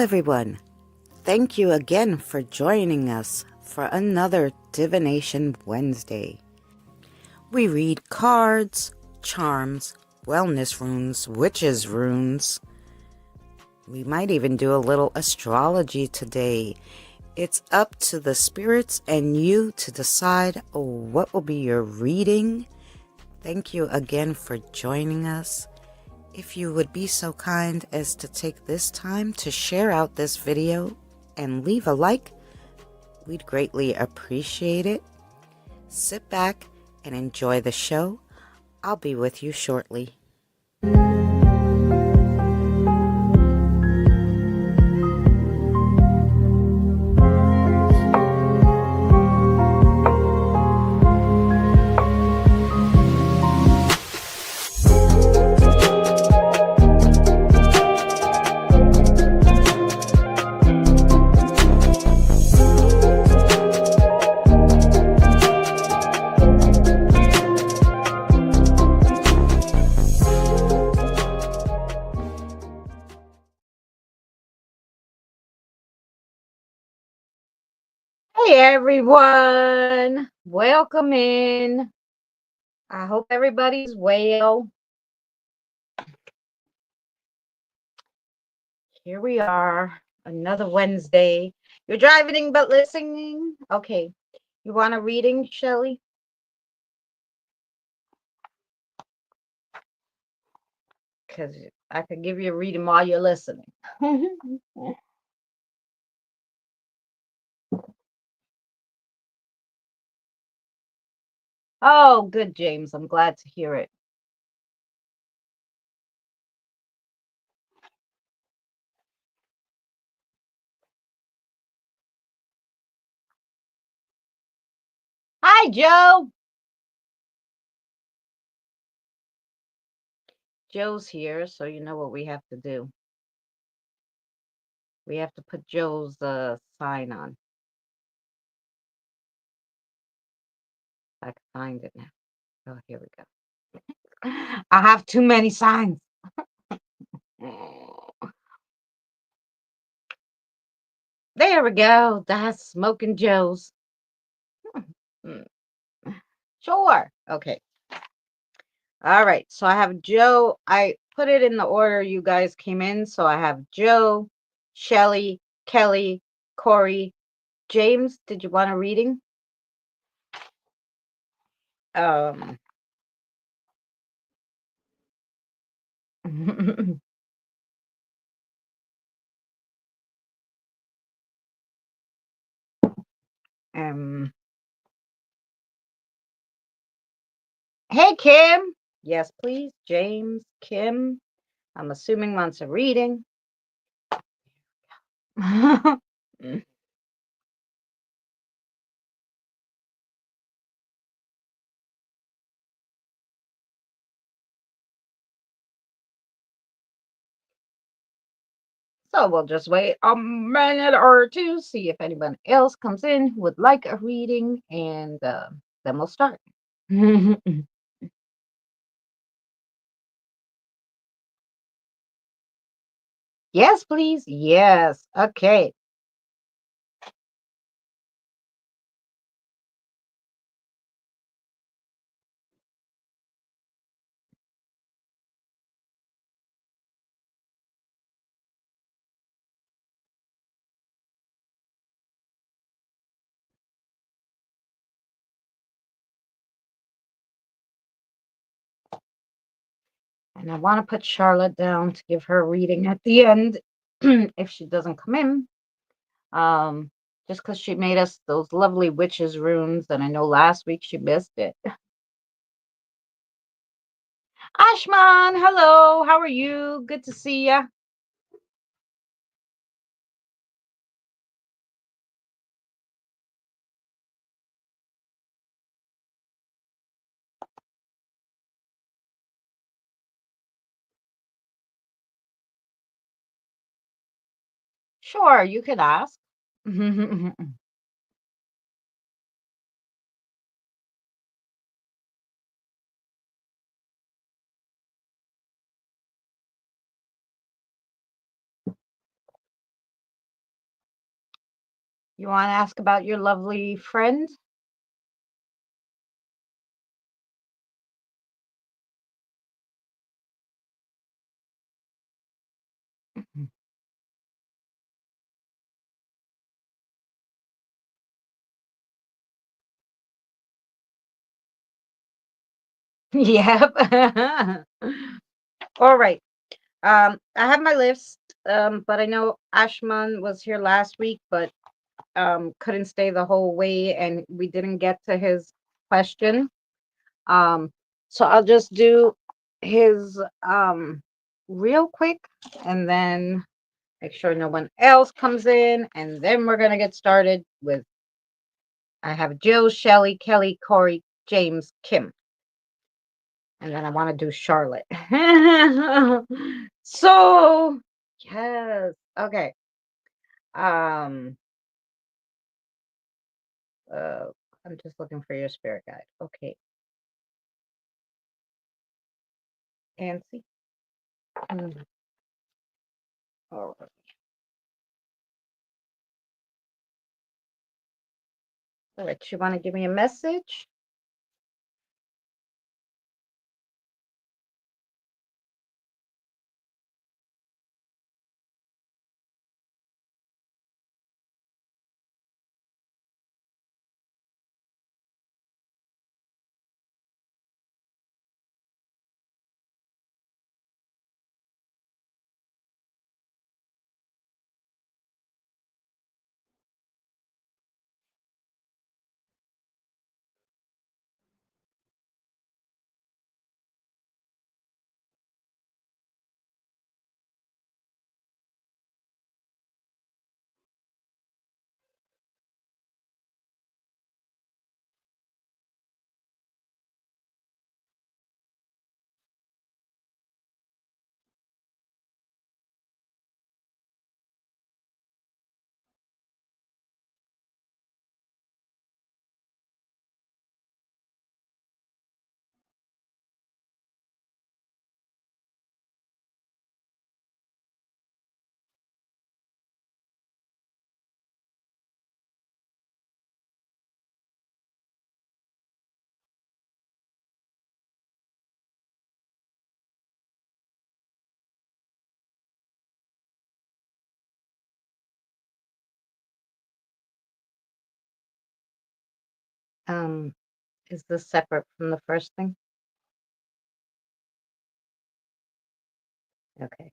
everyone. Thank you again for joining us for another Divination Wednesday. We read cards, charms, wellness runes, witches runes. We might even do a little astrology today. It's up to the spirits and you to decide what will be your reading. Thank you again for joining us. If you would be so kind as to take this time to share out this video and leave a like, we'd greatly appreciate it. Sit back and enjoy the show. I'll be with you shortly. Hey everyone, welcome in. I hope everybody's well. Here we are, another Wednesday. You're driving but listening? Okay, you want a reading, Shelly? Because I could give you a reading while you're listening. Oh, good, James. I'm glad to hear it. Hi, Joe. Joe's here, so you know what we have to do. We have to put Joe's sign on. I can find it now. Oh, here we go. I have too many signs. There we go. That's Smoking Joe's. Sure. Okay. All right. So I have Joe. I put it in the order you guys came in. So I have Joe, Shelly, Kelly, Corey, James. Did you want a reading? um Hey, Kim. Yes, please. James, Kim. I'm assuming wants a reading. So we'll just wait a minute or two, see if anyone else comes in who would like a reading, and then we'll start. Yes, please. Yes. Okay. And I want to put Charlotte down to give her a reading at the end if she doesn't come in. Just because she made us those lovely witches runes, and I know last week she missed it. Ashman, hello. How are you? Good to see ya. Sure, you can ask. You want to ask about your lovely friend? Yep. All right. I have my list. But I know Ashman was here last week, but couldn't stay the whole way, and we didn't get to his question. Um, so I'll just do his real quick, and then make sure no one else comes in, and then we're gonna get started with. I have Jill, Shelley, Kelly, Corey, James, Kim, and then I want to do Charlotte. So yes, okay. Um, uh, I'm just looking for your spirit guide. Okay, Nancy. Mm, all right. All right. You want to give me a message? Um, is this separate from the first thing? Okay.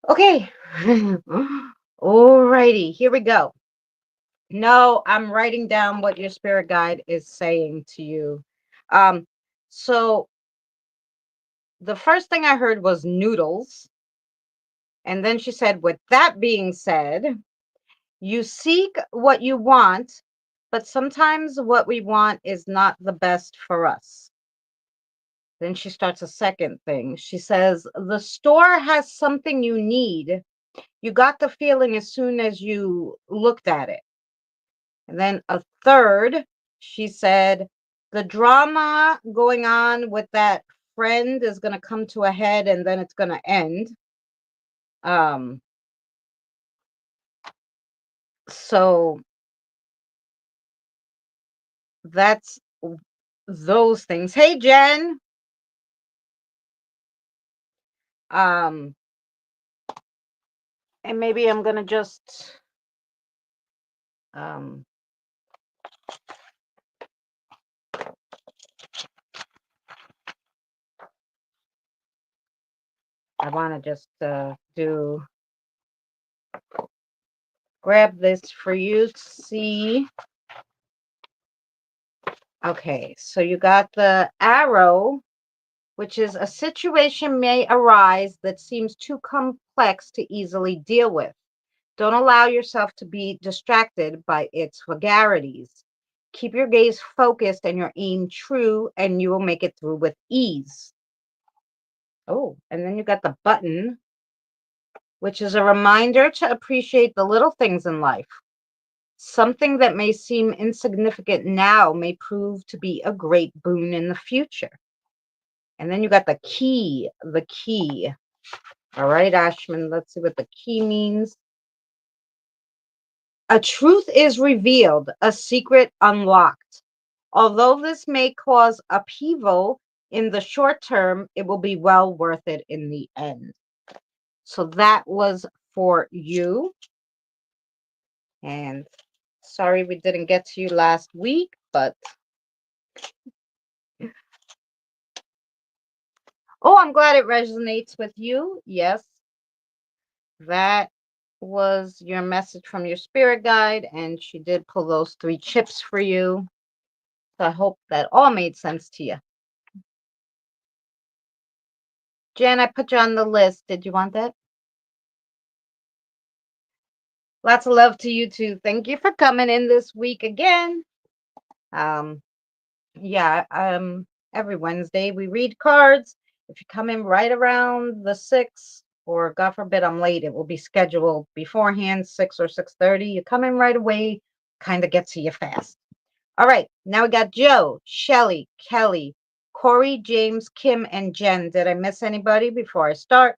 Okay. All righty. Here we go. No, I'm writing down what your spirit guide is saying to you. Um, so the first thing I heard was noodles. And then she said, with that being said, you seek what you want, but sometimes what we want is not the best for us. Then she starts a second thing. She says, the store has something you need. You got the feeling as soon as you looked at it. And then a third, she said, the drama going on with that friend is going to come to a head and then it's going to end. Um, so that's those things. Hey, Jen. Um, and maybe I'm going to just, um, I want to just do grab this for you to see. Okay, so you got the arrow, which is a situation may arise that seems too complex to easily deal with. Don't allow yourself to be distracted by its vulgarities. Keep your gaze focused and your aim true, and you will make it through with ease. Oh, and then you got the button, which is a reminder to appreciate the little things in life. Something that may seem insignificant now may prove to be a great boon in the future. And then you got the key, the key. All right, Ashman, let's see what the key means. A truth is revealed, a secret unlocked. Although this may cause upheaval in the short term, it will be well worth it in the end. So that was for you. And sorry we didn't get to you last week, but oh, I'm glad it resonates with you. Yes, that was your message from your spirit guide, and she did pull those 3 chips for you. So I hope that all made sense to you. Jen, I put you on the list. Did you want that? Lots of love to you too. Thank you for coming in this week again. Yeah, every Wednesday we read cards. If you come in right around the 6, or God forbid I'm late, it will be scheduled beforehand, 6 or 6:30. You come in right away, kind of get to you fast. All right, now we got Joe, Shelly, Kelly, Corey, James, Kim, and Jen. Did I miss anybody before I start?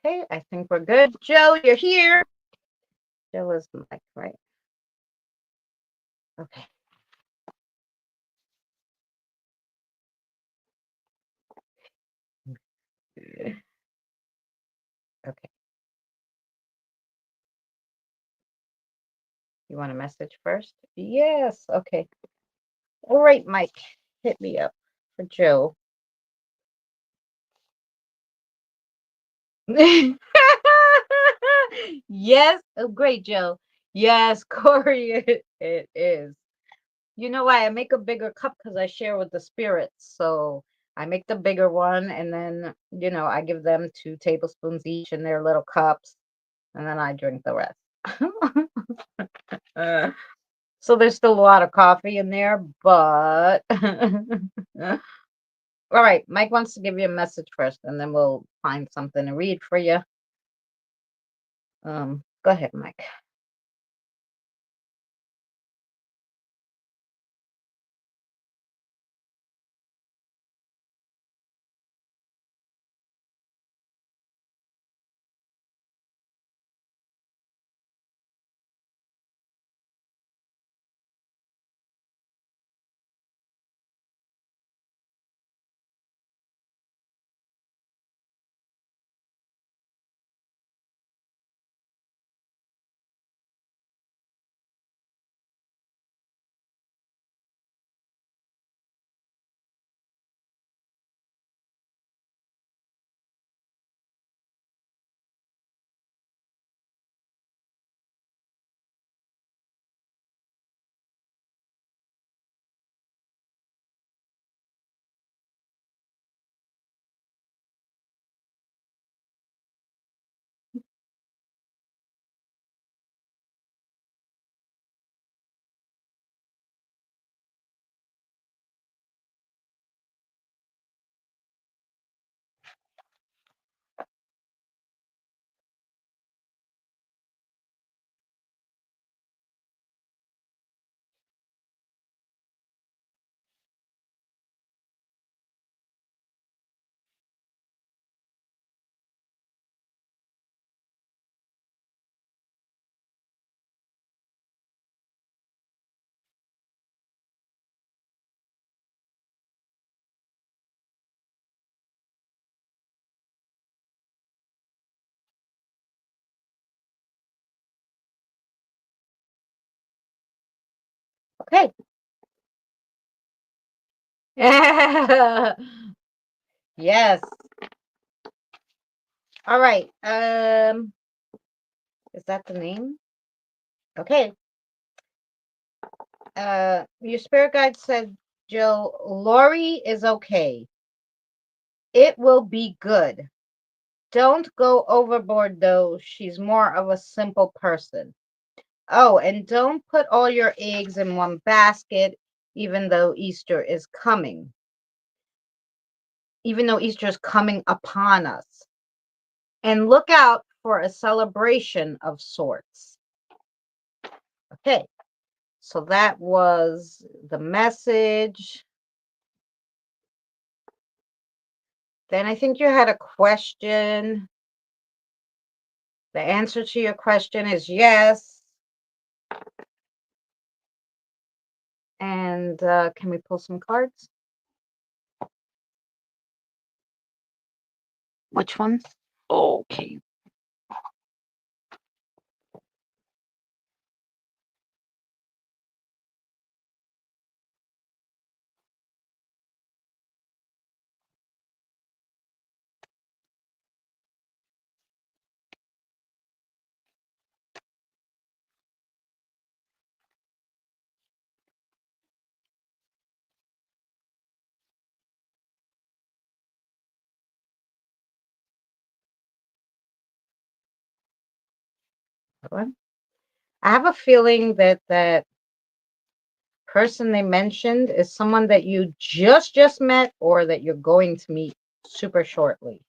Okay, I think we're good. Joe, you're here. Joe is Mike, right? Okay. Okay. You want a message first? Yes. Okay. All right, Mike. Hit me up for Joe. Yes. Oh, great, Joe. Yes, Corey, it is. You know why? I make a bigger cup because I share with the spirits. So I make the bigger one, and then, I give them 2 tablespoons each in their little cups, and then I drink the rest. Uh, so there's still a lot of coffee in there, but all right, Mike wants to give you a message first, and then we'll find something to read for you. Go ahead, Mike. Okay. Yes. All right. Is that the name? Okay. Your spirit guide said, Jill, Lori is okay. It will be good. Don't go overboard, though. She's more of a simple person. Oh, and don't put all your eggs in one basket, even though Easter is coming. Even though Easter is coming upon us. And look out for a celebration of sorts. Okay, so that was the message. Then I think you had a question. The answer to your question is yes. And can we pull some cards? Which ones? Okay. I have a feeling that that person they mentioned is someone that you just met or that you're going to meet super shortly.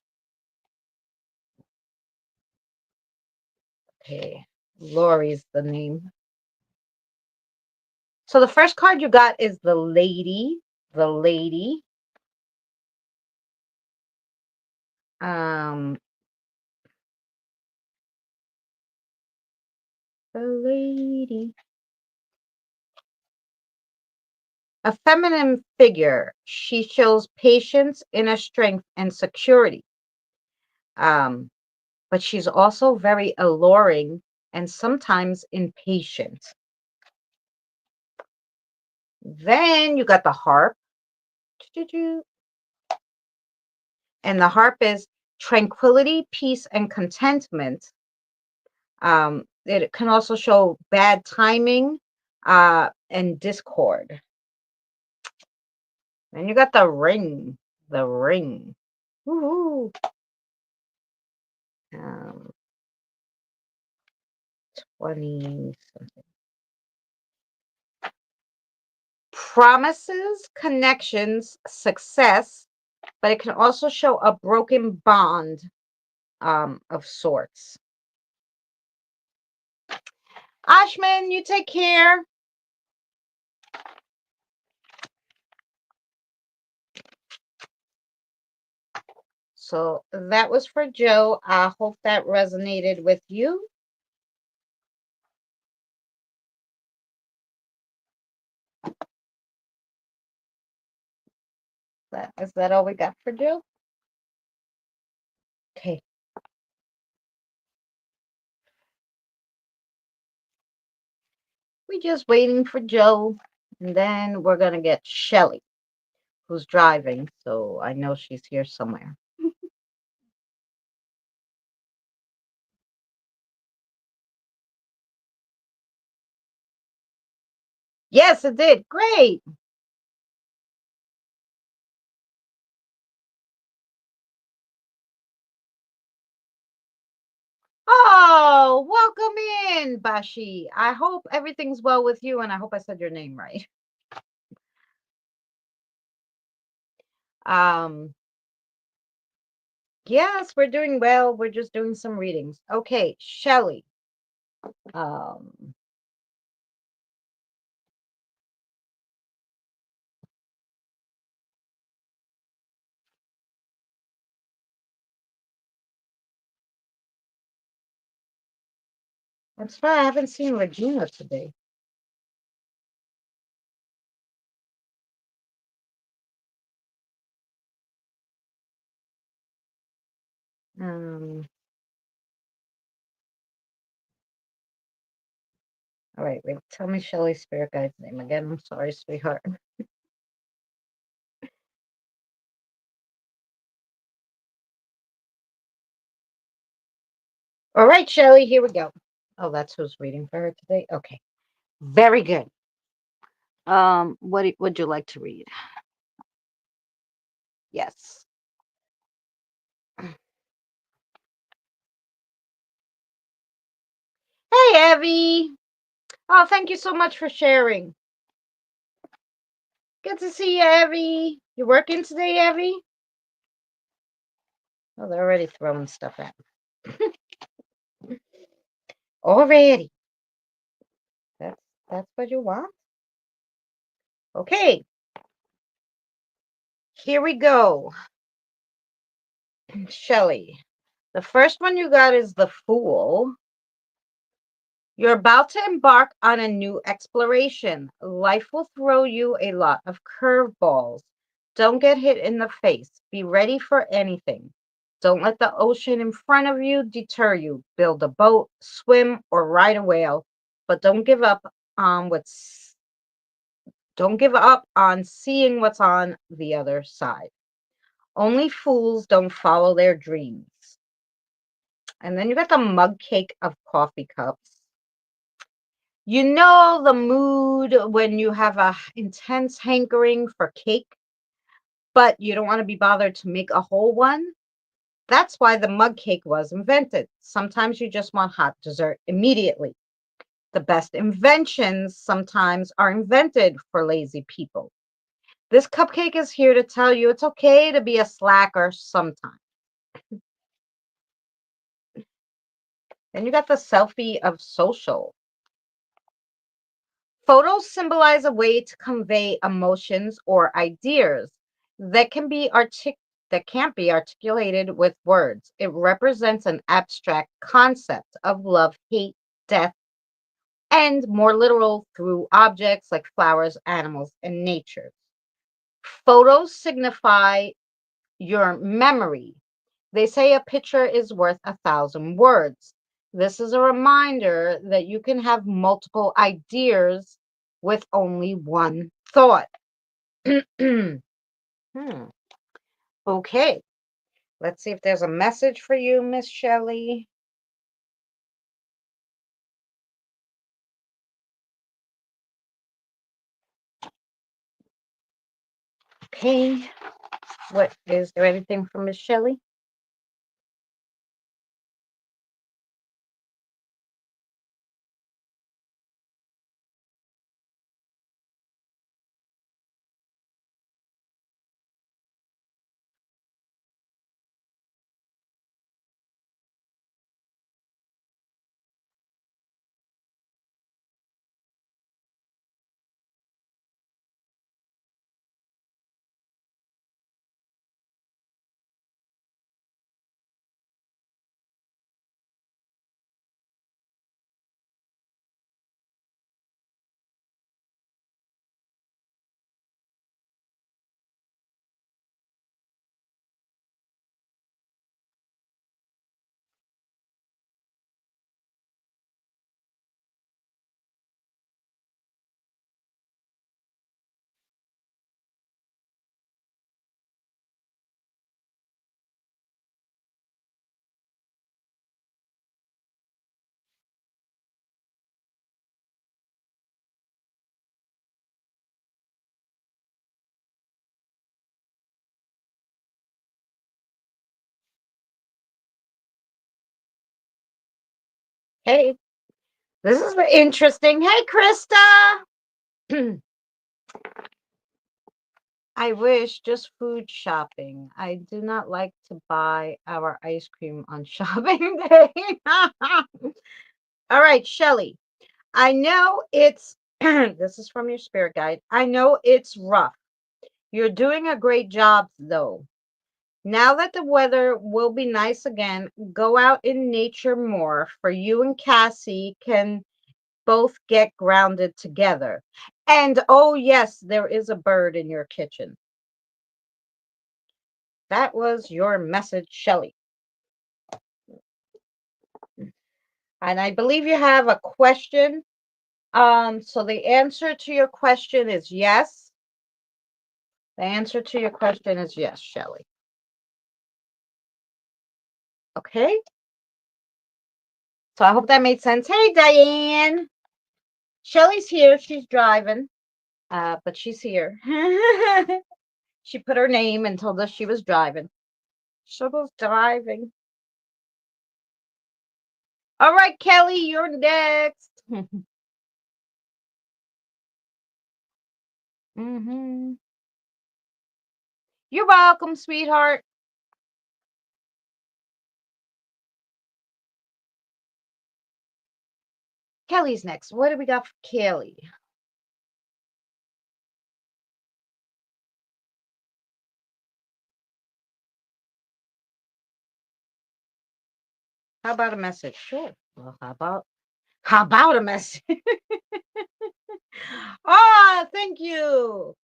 Okay, Lori's the name. So the first card you got is the lady. The lady. Um, the lady. A feminine figure. She shows patience, inner strength, and security. But she's also very alluring and sometimes impatient. Then you got the harp. And the harp is tranquility, peace, and contentment. It can also show bad timing and discord. Then you got the ring. The ring. Woo-hoo. 20 something. Promises, connections, success, but it can also show a broken bond of sorts. Ashman, you take care. So that was for Joe. I hope that resonated with you. Is that all we got for Joe? Okay. We're just waiting for Joe. And then we're going to get Shelly, who's driving. So I know she's here somewhere. Yes, it did. Great. Oh, welcome in, Bashi. I hope everything's well with you, and I hope I said your name right. Um, yes, we're doing well. We're just doing some readings. Okay, Shelly. Um, that's right. I haven't seen Regina today. Um, All right, wait, tell me Shelly's spirit guide's name again. I'm sorry, sweetheart. All right, Shelly, here we go. Oh, that's who's reading for her today. Okay, very good. Would you like to read? Yes. Hey, Evie. Oh, thank you so much for sharing. Good to see you, Evie. You working today, Evie? Oh, they're already throwing stuff at me. Already. That's that's what you want? Okay, here we go. Shelly. The first one you got is the Fool. You're about to embark on a new exploration. Life will throw you a lot of curveballs. Don't get hit in the face. Be ready for anything. Don't let the ocean in front of you deter you. Build a boat, swim, or ride a whale, but don't give up on seeing what's on the other side. Only fools don't follow their dreams. And then you got the mug cake of coffee cups. You know the mood when you have a intense hankering for cake, but you don't want to be bothered to make a whole one. That's why the mug cake was invented. Sometimes you just want hot dessert immediately. The best inventions sometimes are invented for lazy people. This cupcake is here to tell you it's okay to be a slacker sometimes. Then you got the selfie of social. Photos symbolize a way to convey emotions or ideas that that can't be articulated with words. It represents an abstract concept of love, hate, death, and more literal through objects like flowers, animals, and nature. Photos signify your memory. They say a picture is worth 1,000 words. This is a reminder that you can have multiple ideas with only one thought. Hmm. Okay, let's see if there's a message for you, Miss Shelley. Okay, what is there anything from Miss Shelley? Hey, this is interesting. Hey, Krista. I wish just food shopping. I do not like to buy our ice cream on shopping day. All right, Shelly. I know it's this is from your spirit guide. I know it's rough. You're doing a great job though. Now that the weather will be nice again, go out in nature more for you and Cassie can both get grounded together. And oh yes, there is a bird in your kitchen. That was your message, Shelly. And I believe you have a question So the answer to your question is yes. The answer to your question is yes, Shelly. Okay. So I hope that made sense. Hey, Diane. Shelly's here. She's driving, but she's here. She put her name and told us she was driving. She was driving. All right, Kelly, you're next. Mm-hmm. You're welcome, sweetheart. Kelly's next. What do we got for Kelly? How about a message? Sure. Well, how about a message? Ah, thank you.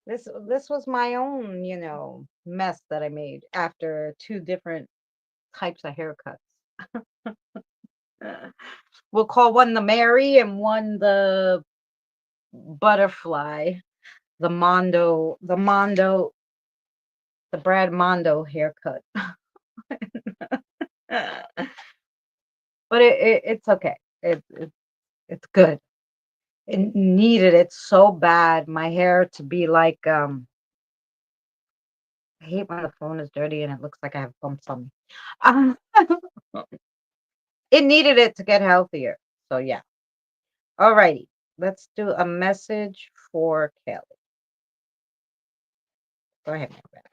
This was my own, mess that I made after two different types of haircuts. We'll call one the Mary and one the butterfly. The Brad Mondo haircut. But it's okay. It's good. It needed it so bad. My hair to be like I hate when the phone is dirty and it looks like I have bumps on me. Um, it needed it to get healthier. So yeah. Alrighty. Let's do a message for Kelly. Go ahead, Matt.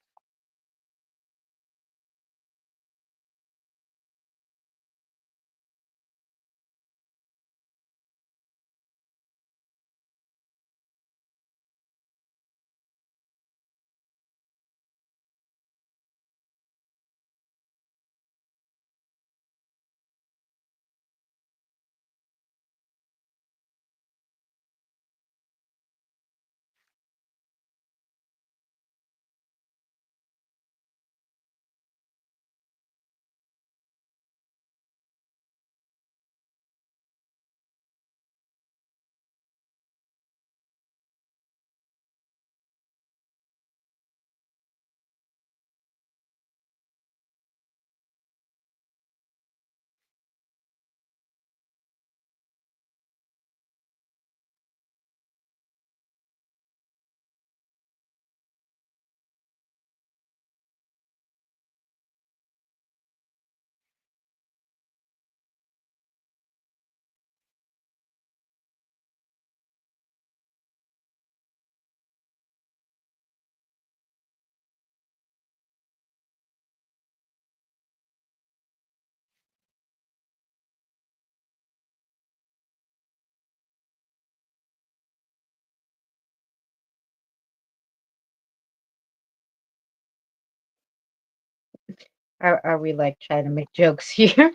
Are we like trying to make jokes here?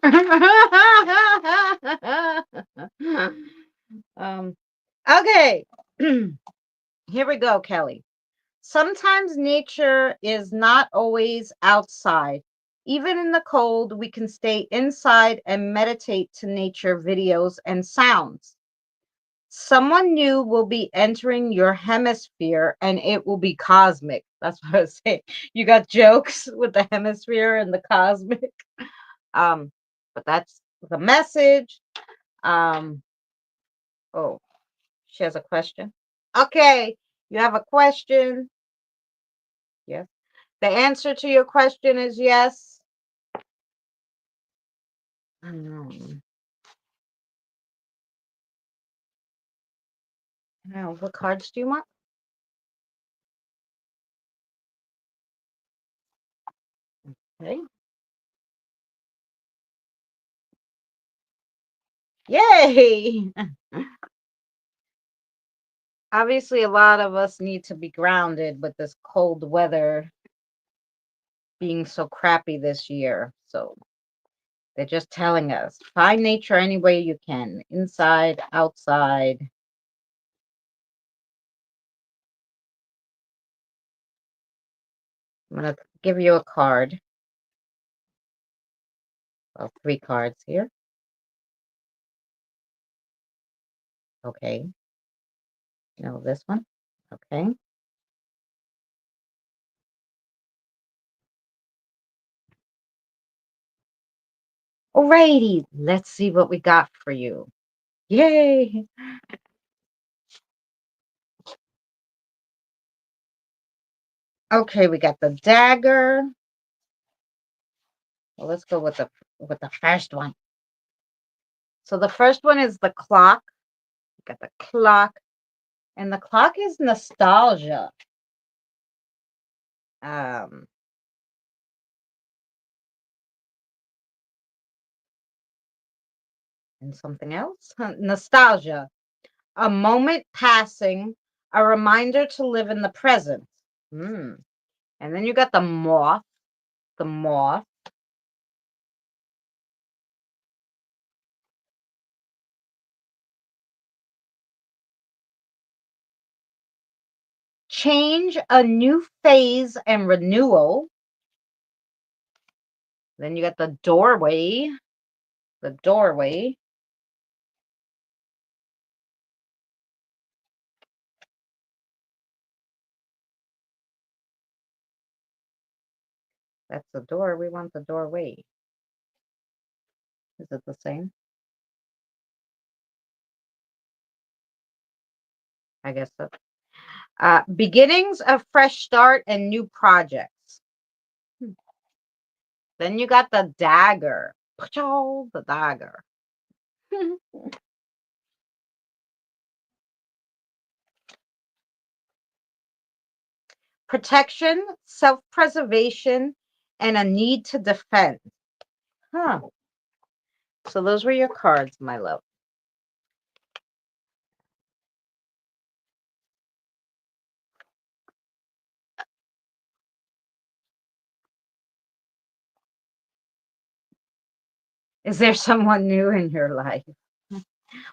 um, okay. Here we go, Kelly. Sometimes nature is not always outside. Even in the cold, we can stay inside and meditate to nature videos and sounds. Someone new will be entering your hemisphere and it will be cosmic. That's what I was saying. You got jokes with the hemisphere and the cosmic. Um, but that's the message. Um, oh, she has a question. Okay, you have a question. Yes. The answer to your question is yes. Now, what cards do you want? Okay. Yay! Obviously, a lot of us need to be grounded with this cold weather being so crappy this year. So they're just telling us find nature any way you can, inside, outside. I'm going to give you a card. Well, three cards here. Okay. No, this one. Okay. Alrighty. Let's see what we got for you. Yay. Okay, we got the dagger. Well, let's go with the first one. So the first one is the clock. We got the clock, and the clock is nostalgia. Um, and something else. Nostalgia, a moment passing, a reminder to live in the present. Hmm. And then you got the moth. The moth. Change, a new phase and renewal. Then you got the doorway. The doorway. That's the door. We want the doorway. Is it the same? I guess so. Beginnings, a fresh start, and new projects. Hmm. Then you got the dagger. The dagger. Protection, self preservation, and a need to defend. Huh. So those were your cards, my love. Is there someone new in your life?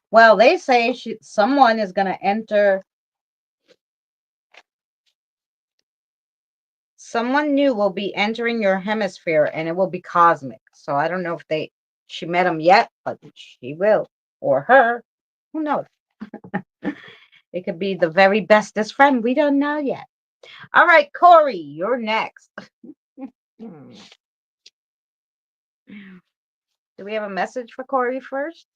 Well, they say someone is going to enter. Someone new will be entering your hemisphere, and it will be cosmic. So I don't know if she met him yet, but she will, or her. Who knows? It could be the very bestest friend. We don't know yet. All right, Corey, you're next. Do we have a message for Corey first?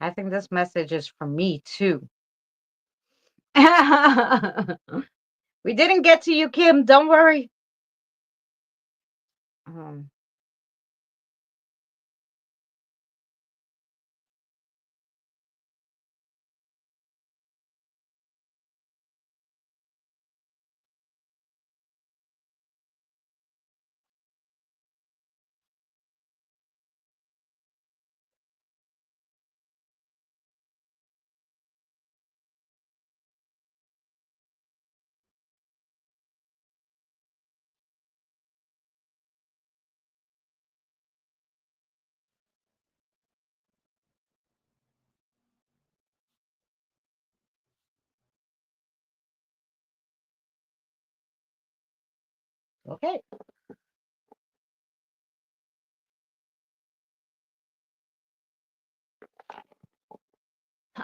I think this message is for me too. We didn't get to you, Kim. Don't worry. Um, okay.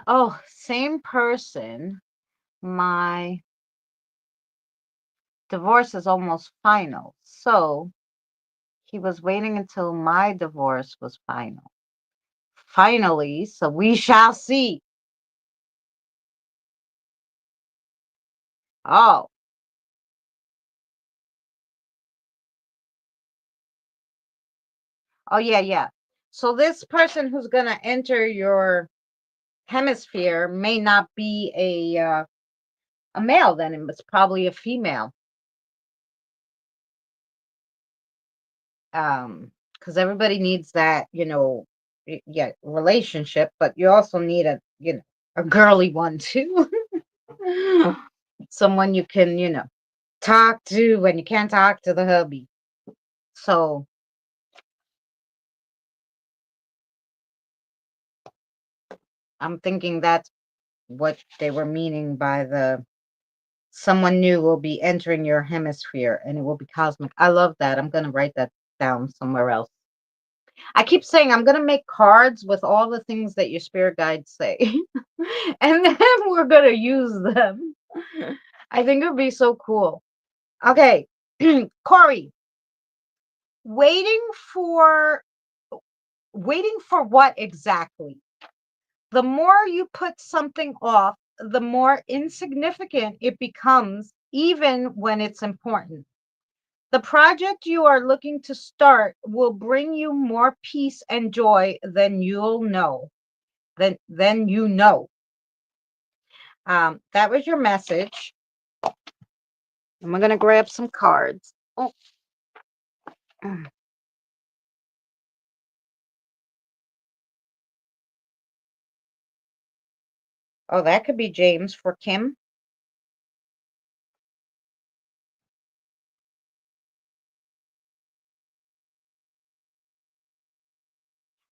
Oh, same person. My divorce is almost final. So he was waiting until my divorce was final. Finally, so we shall see. Oh, oh yeah, yeah. So this person who's gonna enter your hemisphere may not be a male. Then it was probably a female. Because everybody needs that, yeah, relationship, but you also need a girly one too. Someone you can, talk to when you can't talk to the hubby. So I'm thinking that's what they were meaning by the someone new will be entering your hemisphere and it will be cosmic. I love that. I'm going to write that down somewhere else. I keep saying I'm going to make cards with all the things that your spirit guides say. And then we're going to use them. I think it would be so cool. Okay. Corey, waiting for waiting for what exactly? The more you put something off, the more insignificant it becomes, even when it's important. The project you are looking to start will bring you more peace and joy than you'll know. Than you know. That was your message. I'm gonna grab some cards. Oh, oh, that could be James for Kim.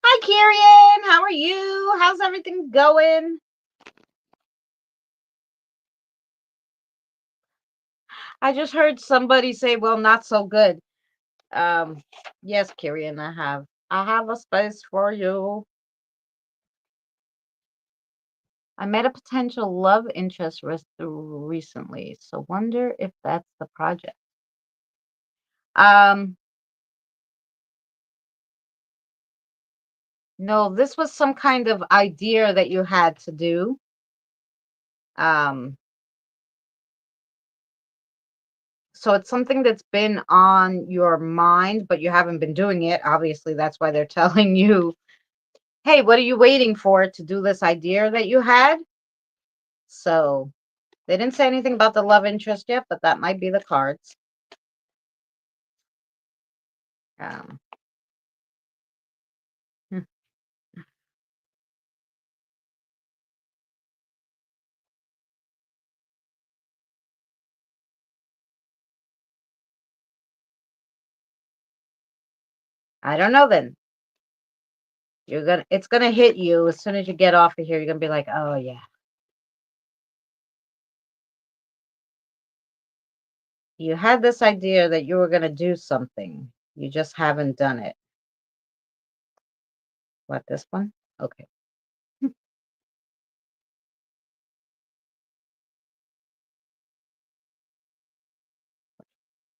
Hi, Kirian. How are you? How's everything going? I just heard somebody say, "Well, not so good." Yes, Kirian, I have a space for you. I met a potential love interest recently, so wonder if that's the project. Um, no, this was some kind of idea that you had to do. Um, so it's something that's been on your mind, but you haven't been doing it. Obviously, that's why they're telling you, "Hey, what are you waiting for to do this idea that you had?" So they didn't say anything about the love interest yet, but that might be the cards. Um, hmm, I don't know then. It's gonna hit you as soon as you get off of here. You're gonna be like, "Oh yeah, you had this idea that you were gonna do something. You just haven't done it." What, this one? Okay.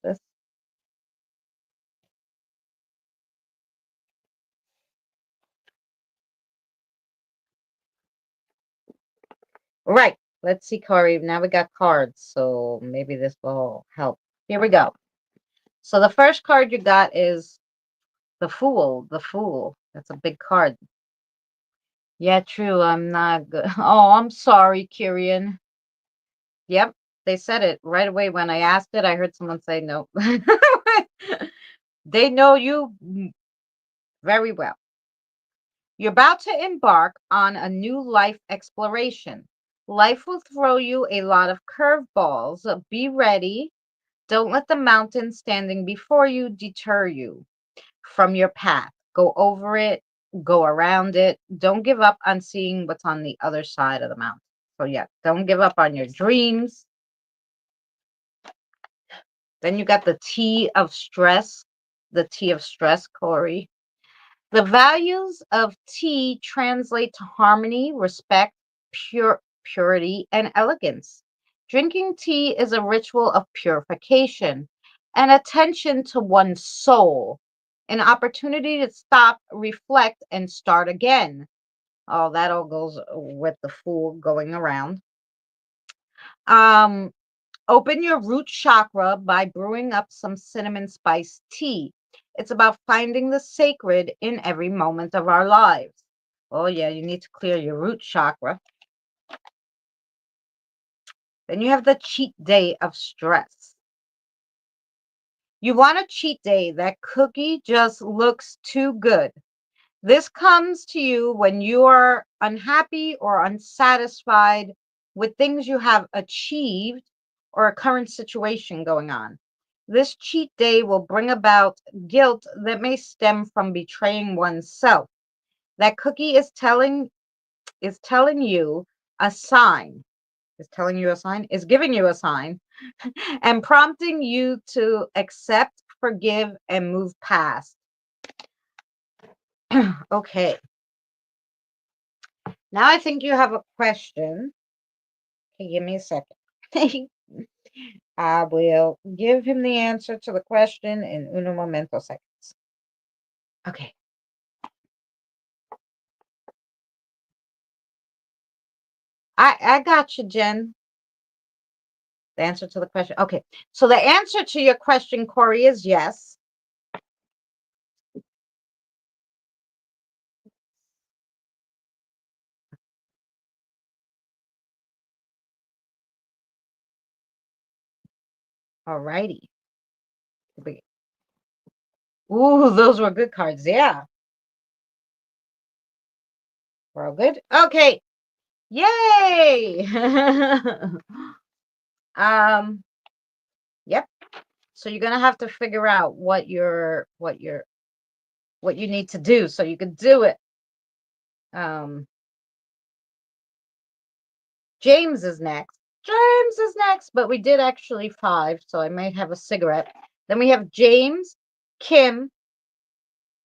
This. Right. Let's see, Corey. Now we got cards, so maybe this will help. Here we go. So the first card you got is the Fool. The Fool. That's a big card. Yeah, true. I'm not good. Oh, I'm sorry, Kirian. Yep, they said it right away when I asked it. I heard someone say no. They know you very well. You're about to embark on a new life exploration. Life will throw you a lot of curveballs. Be ready. Don't let the mountain standing before you deter you from your path. Go over it, go around it. Don't give up on seeing what's on the other side of the mountain. So, yeah, don't give up on your dreams. Then you got the T of stress. The T of stress, Corey. The values of tea translate to harmony, respect, purity, and elegance. Drinking tea is a ritual of purification and attention to one's soul, an opportunity to stop, reflect, and start again. Oh, that all goes with the Fool going around. Um, Open your root chakra by brewing up some cinnamon spice tea. It's about finding the sacred in every moment of our lives. Oh, yeah, you need to clear your root chakra. Then you have the cheat day of stress. You want a cheat day. That cookie just looks too good. This comes to you when you are unhappy or unsatisfied with things you have achieved or a current situation going on. This cheat day will bring about guilt that may stem from betraying oneself. That cookie is telling you a sign, is giving you a sign and prompting you to accept, forgive, and move past. Okay. Now I think you have a question. Okay, give me a second. I will give him the answer to the question in uno momento seconds. Okay. I got you, Jen. The answer to the question. Okay. So the answer to your question, Corey, is yes. All righty. Ooh, those were good cards. Yeah. We're all good. Okay. Yay. Yep. So you're gonna have to figure out what you need to do so you can do it. James is next. James is next, but we did actually 5, so I might have a cigarette. Then we have James, Kim,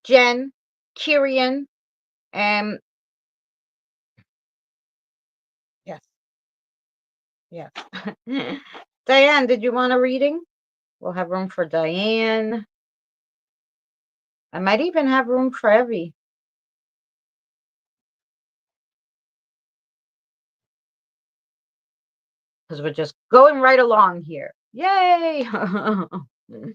Jen, Kirian, and yes, yes. Diane, did you want a reading? We'll have room for Diane. I might even have room for Evie. Because we're just going right along here. Yay! Should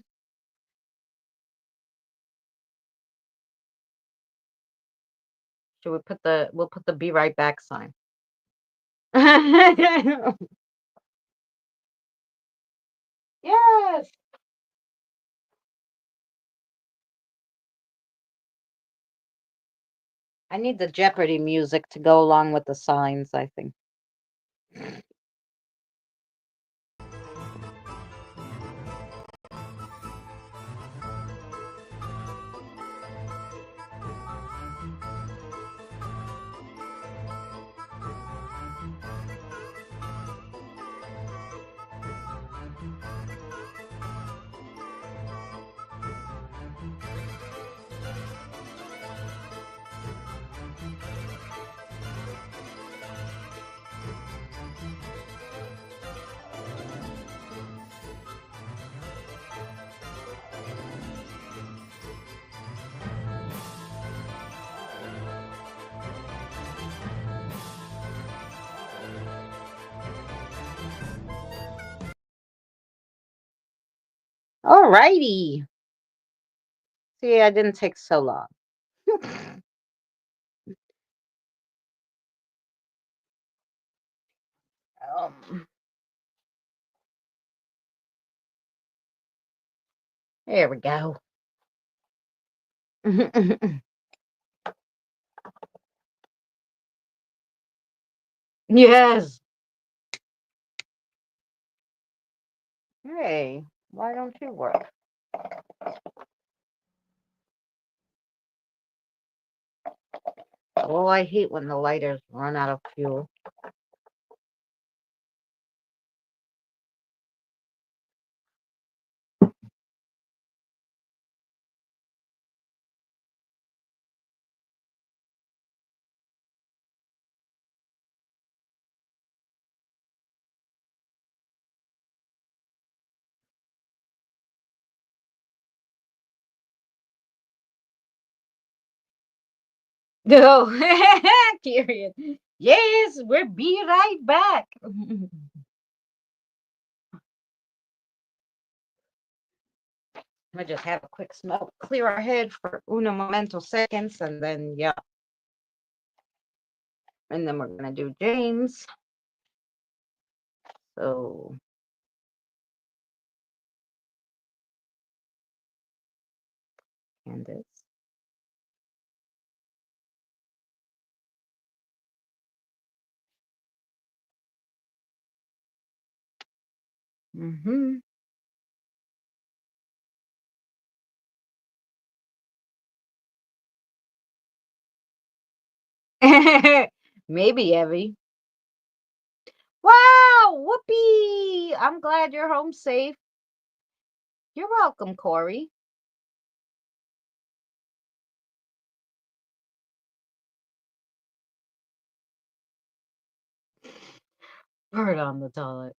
we'll put the be right back sign. Yes. I need the Jeopardy music to go along with the signs, I think. All righty. See, I didn't take so long. um, there we go. Yes. Hey, why don't you work? Oh, I hate when the lighters run out of fuel. No. Period. Yes, we'll be right back. I just have a quick smoke, clear our head for uno momento seconds, and then yeah, and then we're gonna do James. So Candace. Mm-hmm. Maybe Evie. Wow, whoopee! I'm glad you're home safe. You're welcome, Corey. Bird on the toilet.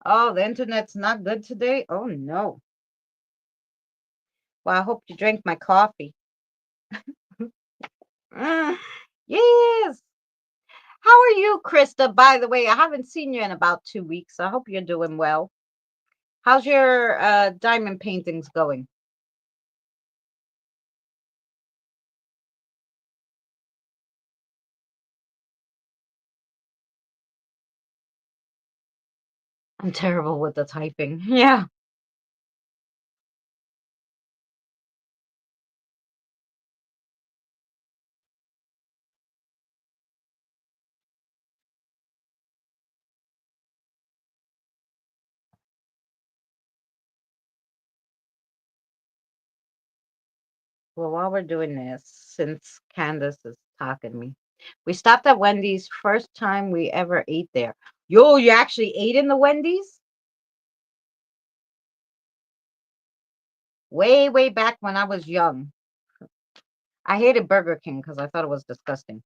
Oh, the internet's not good today? Oh no. Well, I hope you drank my coffee. Mm, yes. How are you, Krista? By the way, I haven't seen you in about 2 weeks. I hope you're doing well. How's your diamond paintings going? I'm terrible with the typing. Yeah. Well, while we're doing this, since Candace is talking to me, we stopped at Wendy's first time we ever ate there. Yo, you actually ate in the Wendy's? Way, way back when I was young. I hated Burger King because I thought it was disgusting.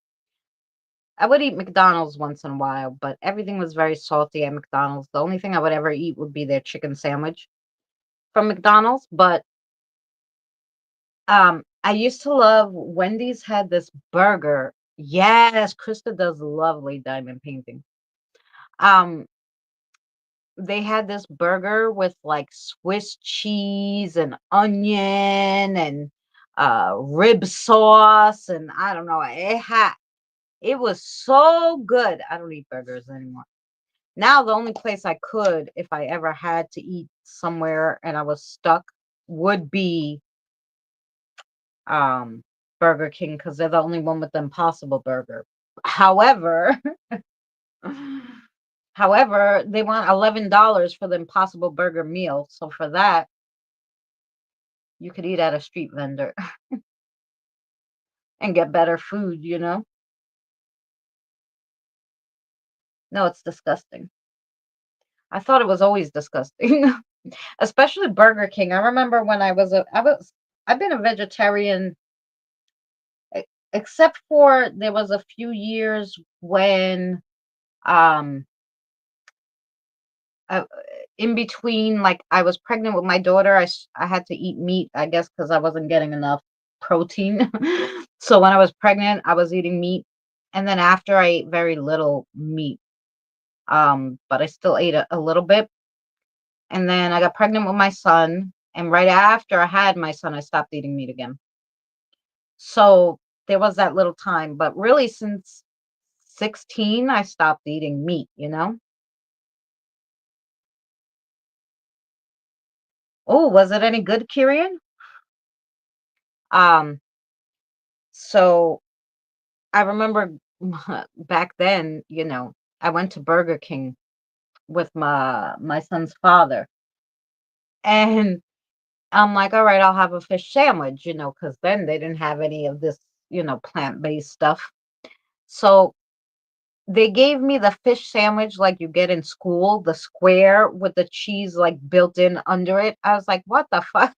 I would eat McDonald's once in a while, but everything was very salty at McDonald's. The only thing I would ever eat would be their chicken sandwich from McDonald's. But I used to love Wendy's had this burger. Yes, Krista does lovely diamond painting. Um, they had this burger with like Swiss cheese and onion and rib sauce, and I don't know. It was so good. I don't eat burgers anymore. Now the only place I could, if I ever had to eat somewhere and I was stuck, would be um Burger King because they're the only one with the Impossible Burger. However, however, they want $11 for the Impossible Burger meal. So for that, you could eat at a street vendor and get better food, you know? No, it's disgusting. I thought it was always disgusting. Especially Burger King. I remember when I've been a vegetarian e- except for there was a few years when um uh, in between, like I was pregnant with my daughter, I had to eat meat, I guess because I wasn't getting enough protein. So when I was pregnant I was eating meat, and then after I ate very little meat, but I still ate a little bit, and then I got pregnant with my son, and right after I had my son I stopped eating meat again. So there was that little time, but really since 16 I stopped eating meat, you know? Oh, was it any good, Kirian? Um, so I remember back then, I went to Burger King with my son's father, and I'm like, all right, I'll have a fish sandwich, because then they didn't have any of this, plant-based stuff. So they gave me the fish sandwich like you get in school, the square with the cheese like built in under it. I was like, what the fuck?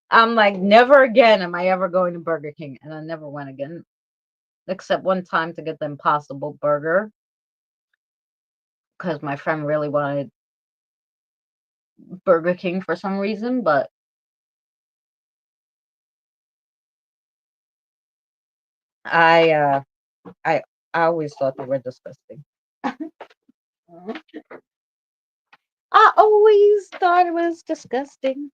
I'm like, never again am I ever going to Burger King. And I never went again, except one time to get the Impossible Burger. because my friend really wanted Burger King for some reason, but I uh I I always thought they were disgusting. I always thought it was disgusting.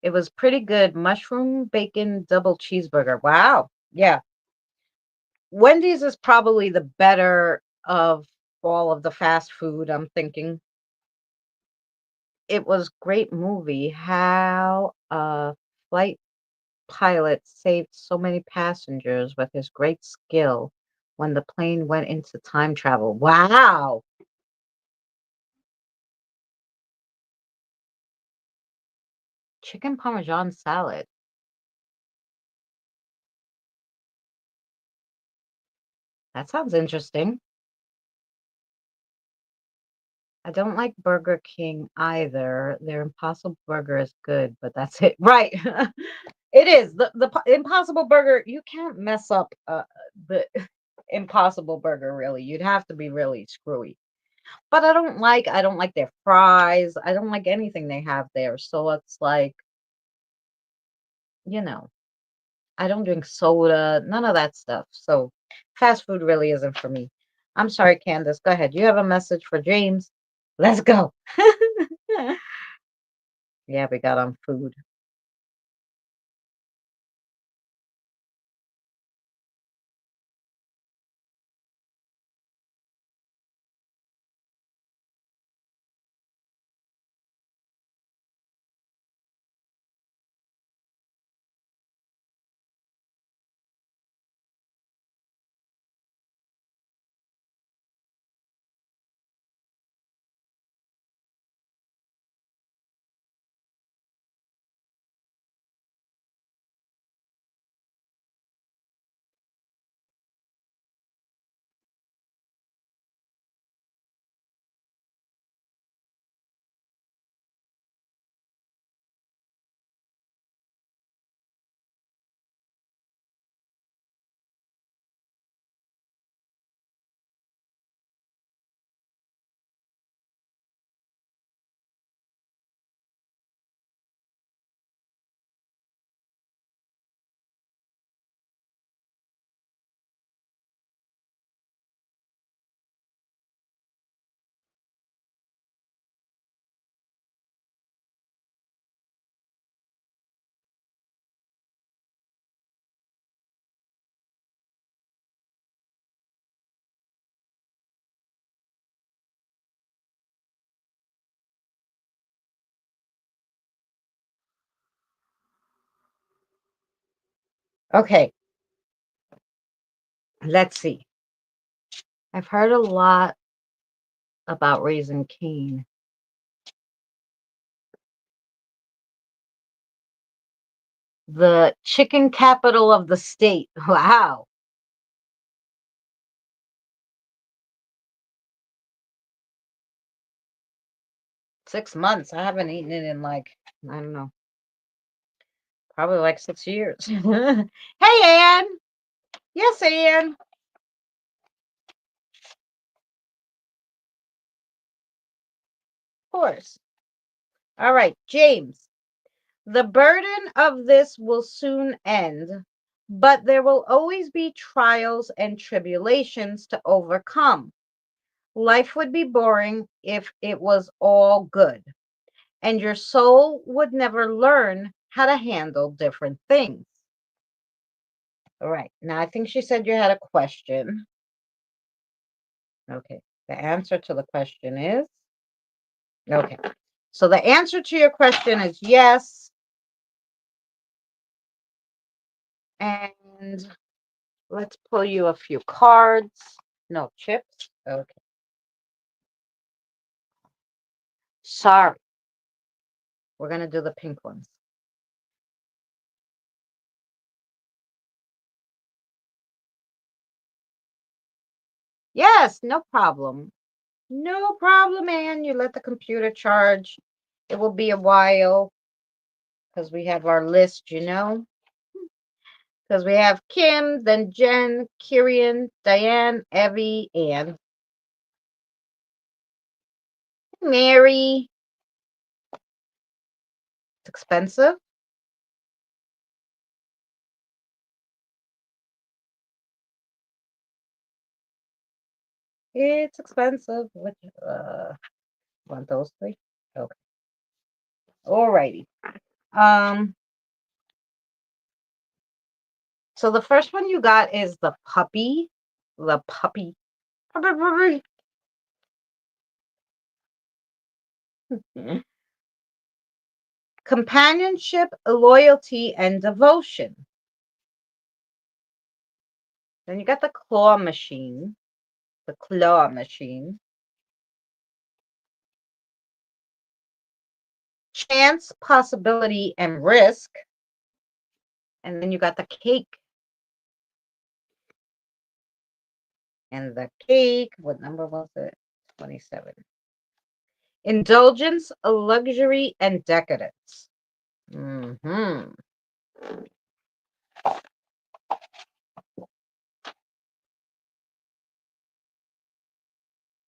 It was pretty good. Mushroom bacon double cheeseburger. Wow. Yeah. Wendy's is probably the better of all of the fast food, I'm thinking. It was great movie. How a flight pilot saved so many passengers with his great skill when the plane went into time travel. Wow. Chicken Parmesan salad. That sounds interesting. I don't like Burger King either. Their Impossible Burger is good, but that's it. Right. It is. The Impossible Burger, you can't mess up the Impossible Burger really. You'd have to be really screwy. But I don't like their fries. I don't like anything they have there. So it's like, you know, I don't drink soda, none of that stuff. So fast food really isn't for me. I'm sorry, Candace. Go ahead. You have a message for James? Let's go. Yeah, we got on food. Okay, let's see. I've heard a lot about Raising Cane. The chicken capital of the state. Wow. 6 months. I haven't eaten it in like, I don't know, probably like 6 years. Hey, Ann. Yes, Ann. Of course. All right, James. The burden of this will soon end, but there will always be trials and tribulations to overcome. Life would be boring if it was all good, and your soul would never learn how to handle different things. All right. Now, I think she said you had a question. Okay. The answer to the question is okay. So the answer to your question is yes. And let's pull you a few cards. No chips. Okay. Sorry. We're going to do the pink ones. Yes, no problem. No problem, Ann. You let the computer charge. It will be a while because we have our list, you know. Because we have Kim, then Jen, Kirian, Diane, Evie, and Mary. It's expensive. It's expensive. Which want those three? Okay. Alrighty. So the first one you got is the puppy. The puppy. Puppy. Companionship, loyalty, and devotion. Then you got the claw machine. The claw machine. Chance, possibility, and risk. And then you got the cake. And the cake, what number was it? 27. Indulgence, luxury, and decadence. Mm-hmm.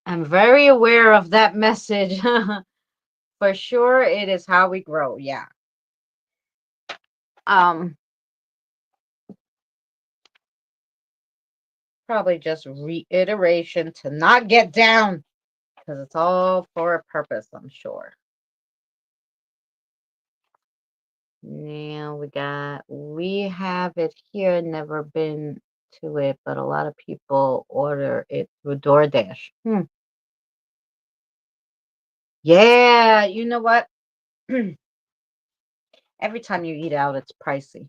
I'm very aware of that message. For sure, it is how we grow. Yeah. Probably just reiteration to not get down because it's all for a purpose, I'm sure. Now we have it here, never been to it, but a lot of people order it through DoorDash. Yeah, you know what? Every time you eat out, it's pricey.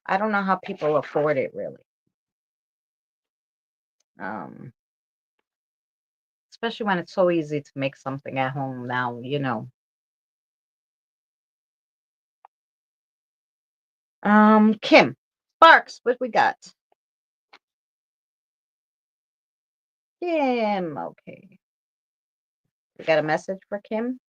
I don't know how people afford it really. Especially when it's so easy to make something at home now, Kim, Sparks, what we got? Kim, okay. We got a message for Kim?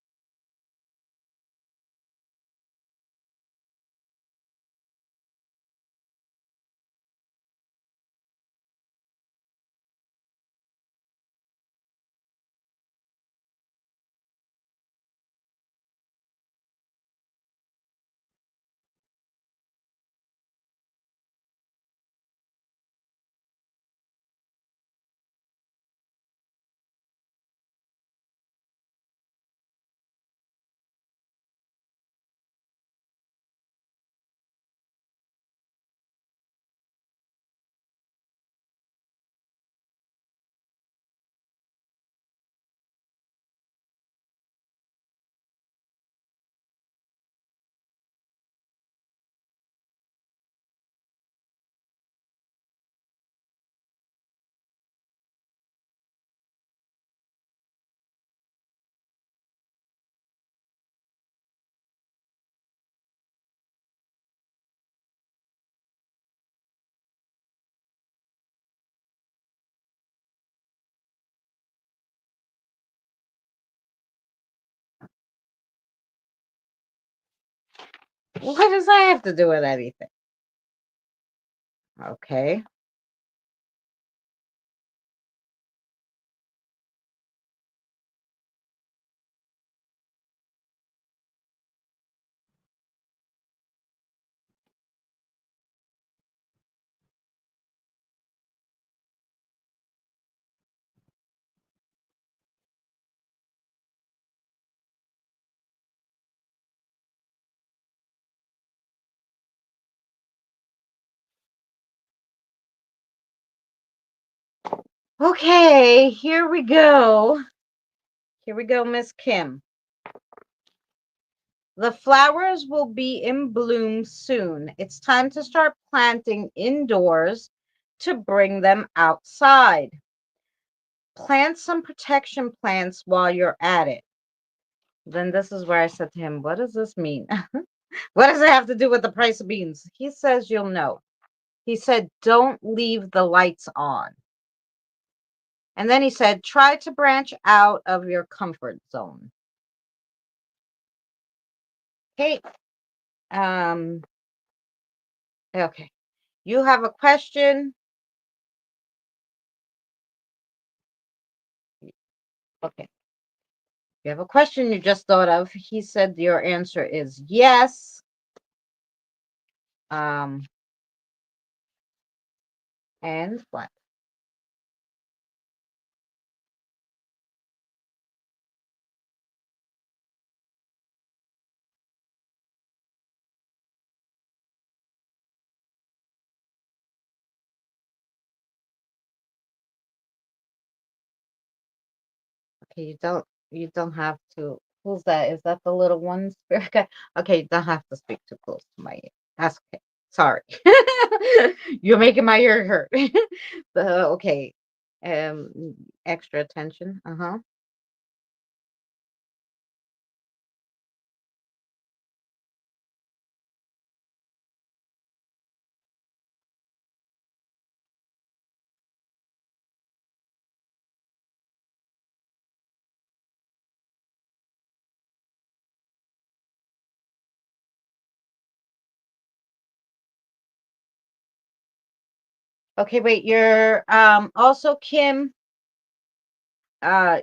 What does that have to do with anything? Okay. Okay, here we go. Here we go, Miss Kim. The flowers will be in bloom soon. It's time to start planting indoors to bring them outside. Plant some protection plants while you're at it. Then this is where I said to him, what does this mean? What does it have to do with the price of beans? He says, you'll know. He said, don't leave the lights on. And then he said, try to branch out of your comfort zone. Okay. Okay. You have a question? Okay. You have a question you just thought of. He said your answer is yes. Um, and what? Okay, you don't have to. Who's that? Is that the little one spirit guy? Okay, you don't have to speak too close to my ear. That's okay. Sorry. You're making my ear hurt. Okay. Extra attention. Uh-huh. Okay, wait, you're also Kim,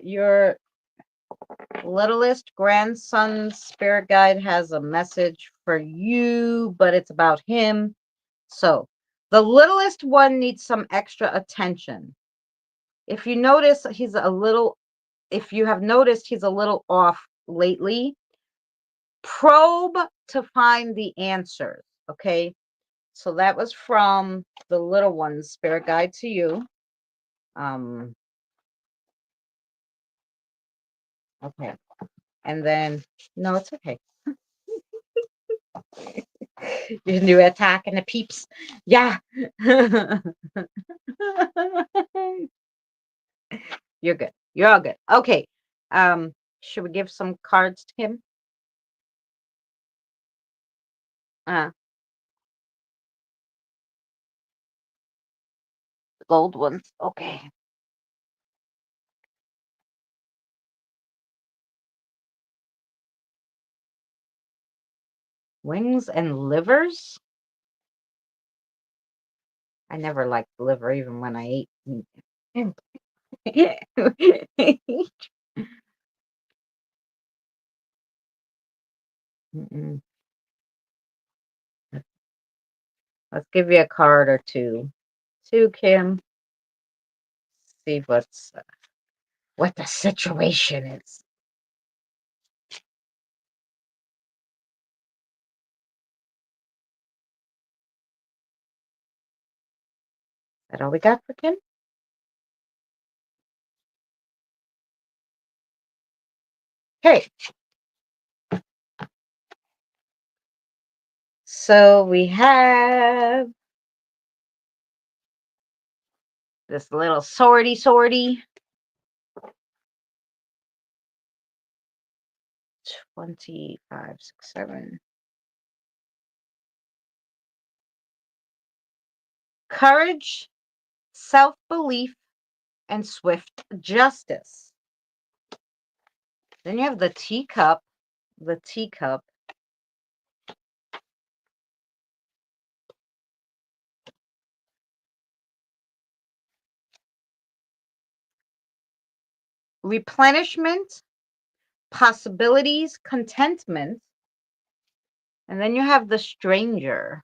your littlest grandson's spirit guide has a message for you, but it's about him. So the littlest one needs some extra attention. If you notice, if you have noticed he's a little off lately, probe to find the answers. Okay. So that was from the little one's spirit guide to you. Um, okay. And then, no, it's okay. You can do attack and the peeps. Yeah. You're good. You're all good. Okay. Should we give some cards to him? Uh, Gold ones. Okay. Wings and livers? I never liked liver even when I ate meat. Mm-mm. Let's give you a card or two. Two, Kim. See what the situation is. Is that all we got for Kim? Okay. So we have this little sorty. 25, 6, 7. Courage, self-belief, and swift justice. Then you have the teacup. The teacup. Replenishment, possibilities, contentment. And then you have the stranger.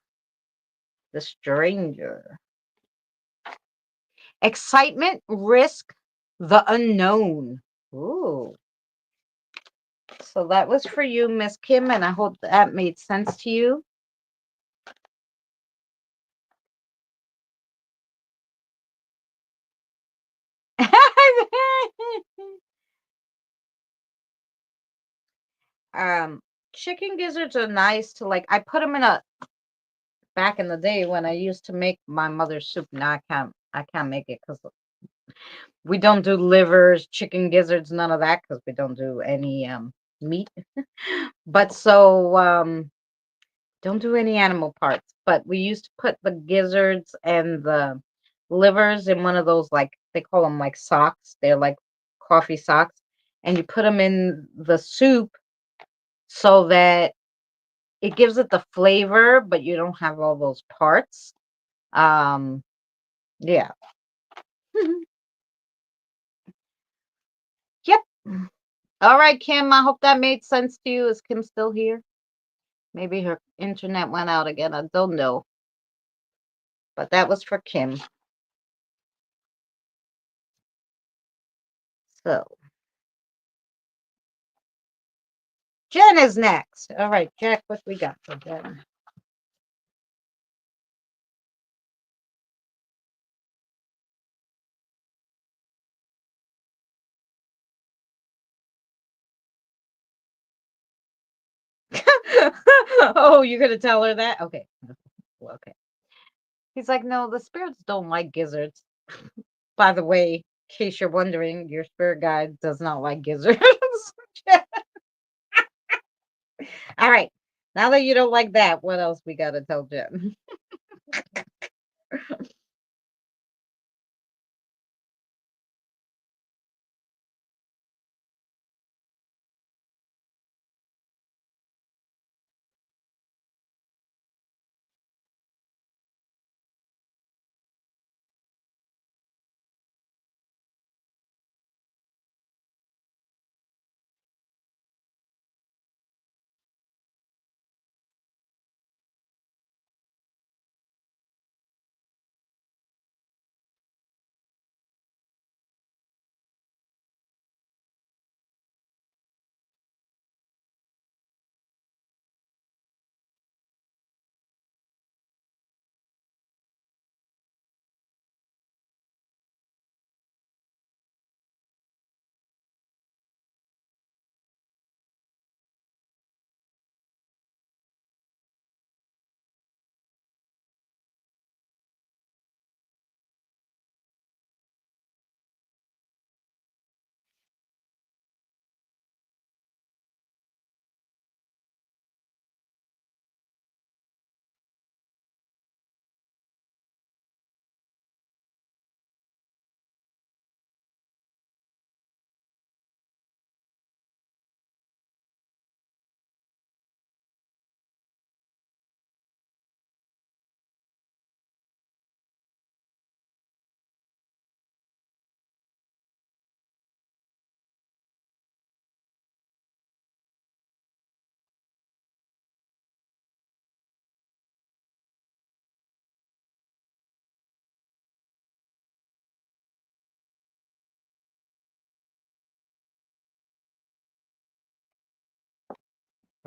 The stranger. Excitement, risk, the unknown. Ooh. So that was for you, Miss Kim, and I hope that made sense to you. um, Chicken gizzards are nice to like. I put them in a back in the day when I used to make my mother's soup. Now I can't make it because we don't do livers, chicken gizzards, none of that because we don't do any meat. But so don't do any animal parts. But we used to put the gizzards and the livers in one of those, like they call them like socks. They're like coffee socks, and you put them in the soup so that it gives it the flavor, but you don't have all those parts. Um, yeah. Yep. All right, Kim. I hope that made sense to you. Is Kim still here? Maybe her internet went out again. I don't know. But that was for Kim. So Jen is next. All right, Jack, what we got for Jen? Oh, you're gonna tell her that? Okay. Well, okay. He's like, no, the spirits don't like gizzards. By the way, in case you're wondering, your spirit guide does not like gizzards. All right. Now that you don't like that, what else we gotta tell Jen?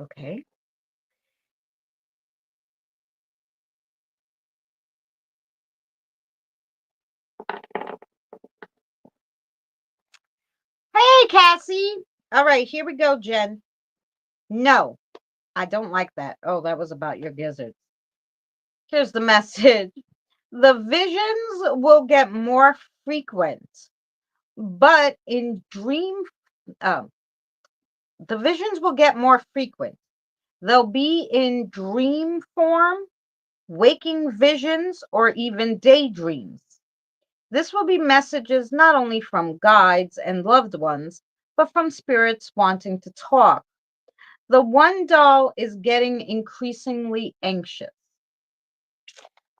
Okay. Hey, Cassie. All right, here we go, Jen. No, I don't like that. Oh, that was about your gizzards. Here's the message. The visions will get more frequent, but in dream, um, the visions will get more frequent. They'll be in dream form, waking visions, or even daydreams. This will be messages not only from guides and loved ones, but from spirits wanting to talk. The one doll is getting increasingly anxious.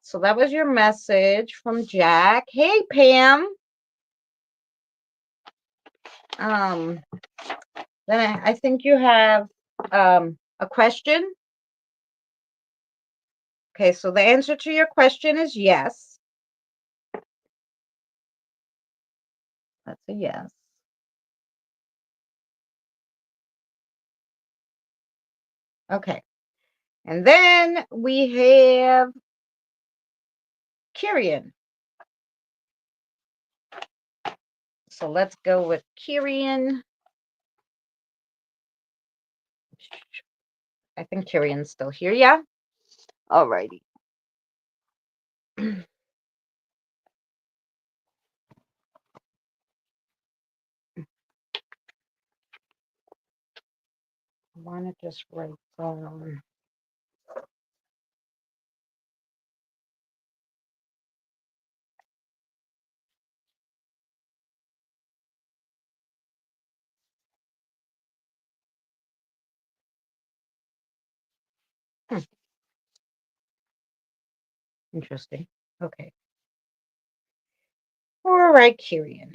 So that was your message from Jack. Hey, Pam. Um, then I think you have a question. Okay, so the answer to your question is yes. That's a yes. Okay. And then we have Kyrian. So let's go with Kyrian. I think Kyrian's still here. Yeah. Alrighty. I want to just write down. Hmm, interesting. Okay. All right, Kirian.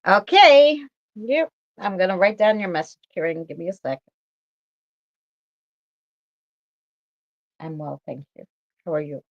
Okay. Yep. I'm going to write down your message, Kirian. Give me a second. I'm well, thank you. How are you?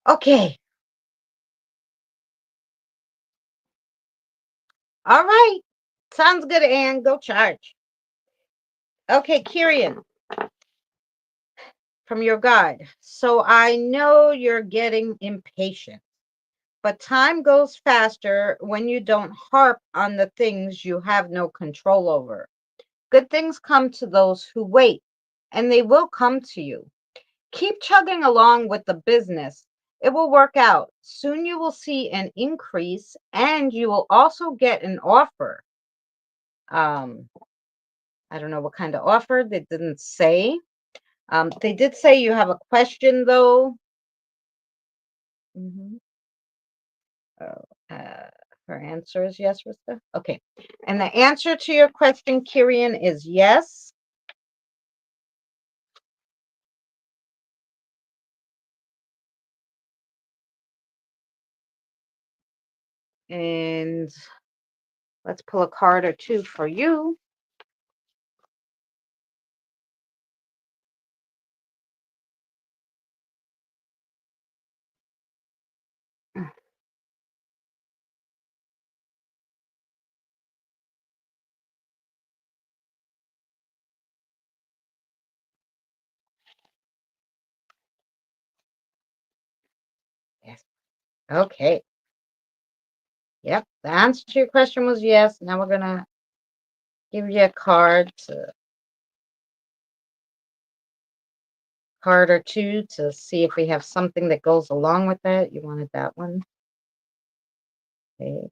Okay. All right. Sounds good, Anne. Go charge. Okay, Kirian, from your guide. So I know you're getting impatient, but time goes faster when you don't harp on the things you have no control over. Good things come to those who wait, and they will come to you. Keep chugging along with the business. It will work out. Soon you will see an increase, and you will also get an offer. Um, I don't know what kind of offer. They didn't say. They did say you have a question, though. Mhm. Oh, uh, her answer is yes, Rista. Okay. And the answer to your question, Kirian, is yes. And let's pull a card or two for you. Yes. Okay. Yep. The answer to your question was yes. Now we're going to give you a card or two to see if we have something that goes along with that. You wanted that one. Okay.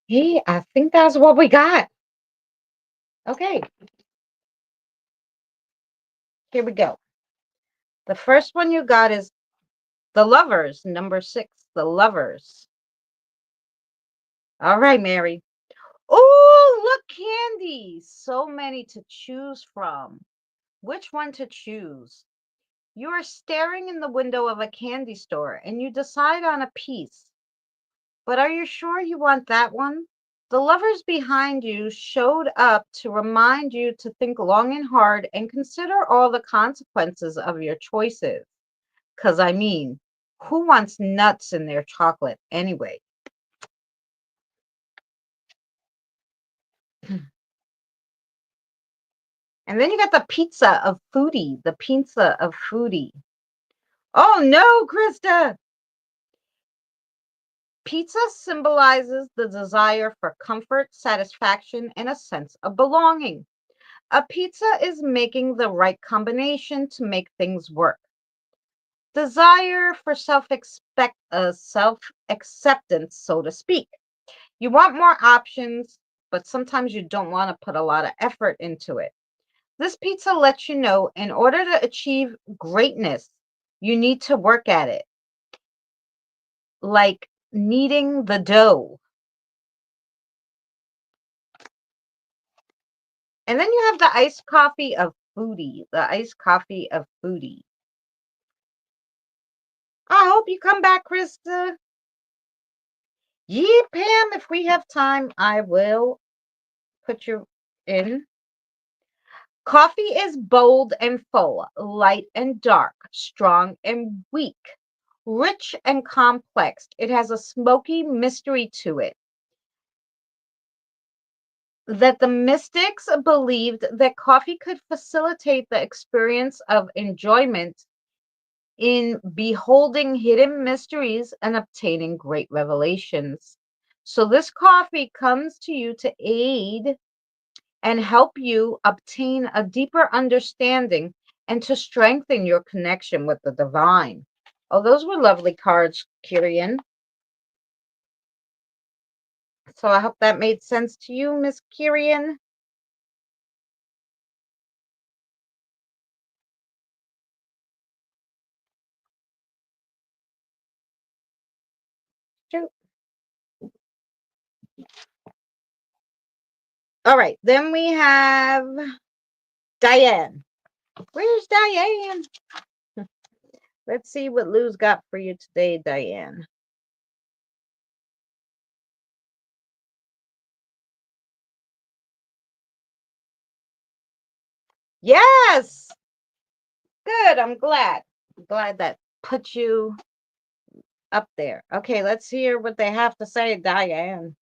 Hey, I think that's what we got. Okay, here we go. The first one you got is the lovers, number 6, the lovers. All right, Mary. Oh, look, candy. So many to choose from. Which one to choose? You are staring in the window of a candy store and you decide on a piece. But are you sure you want that one? The lovers behind you showed up to remind you to think long and hard and consider all the consequences of your choices. Because, I mean, who wants nuts in their chocolate anyway? And then you got the pizza of foodie, the pizza of foodie. Oh no, Krista! Pizza symbolizes the desire for comfort, satisfaction, and a sense of belonging. A pizza is making the right combination to make things work. Desire for self acceptance, so to speak. You want more options, but sometimes you don't want to put a lot of effort into it. This pizza lets you know in order to achieve greatness, you need to work at it, like kneading the dough. And then you have the iced coffee of foodie, the iced coffee of foodie. I hope you come back, Krista. Yeah, Pam, if we have time, I will put you in. Coffee is bold and full, light and dark, strong and weak, rich and complex. It has a smoky mystery to it that the mystics believed that coffee could facilitate the experience of enjoyment in beholding hidden mysteries and obtaining great revelations. So, this coffee comes to you to aid and help you obtain a deeper understanding and to strengthen your connection with the divine. Oh, those were lovely cards, Kirian. So, I hope that made sense to you, Miss Kirian. Shoot. All right, then we have Diane. Where's Diane? Let's see what Lou's got for you today, Diane. Yes. Good. I'm glad. I'm glad that put you up there. Okay, let's hear what they have to say, Diane.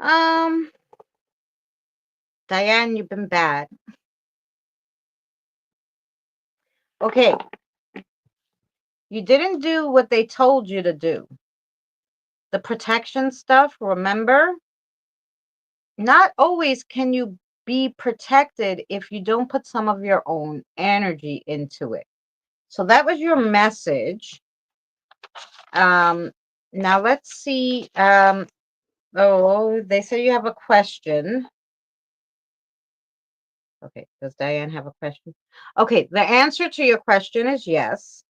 Um, Diane, you've been bad. Okay, you didn't do what they told you to do. The protection stuff, remember? Not always can you be protected if you don't put some of your own energy into it. So that was your message. Um, now let's see. Oh, they say you have a question. Okay, does Diane have a question? Okay, the answer to your question is yes.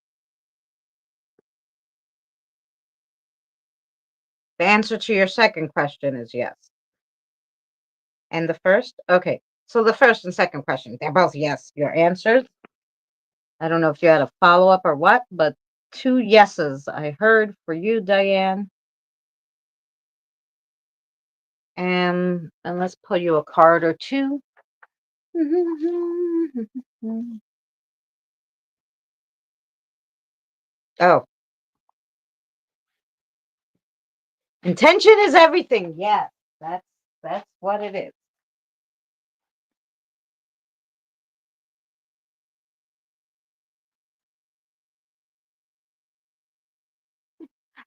The answer to your second question is yes. And the first? Okay. So the first and second question, they're both yes. Your answers. I don't know if you had a follow up or what, but two yeses I heard for you, Diane. And let's pull you a card or two. Oh, intention is everything. Yes, that's what it is.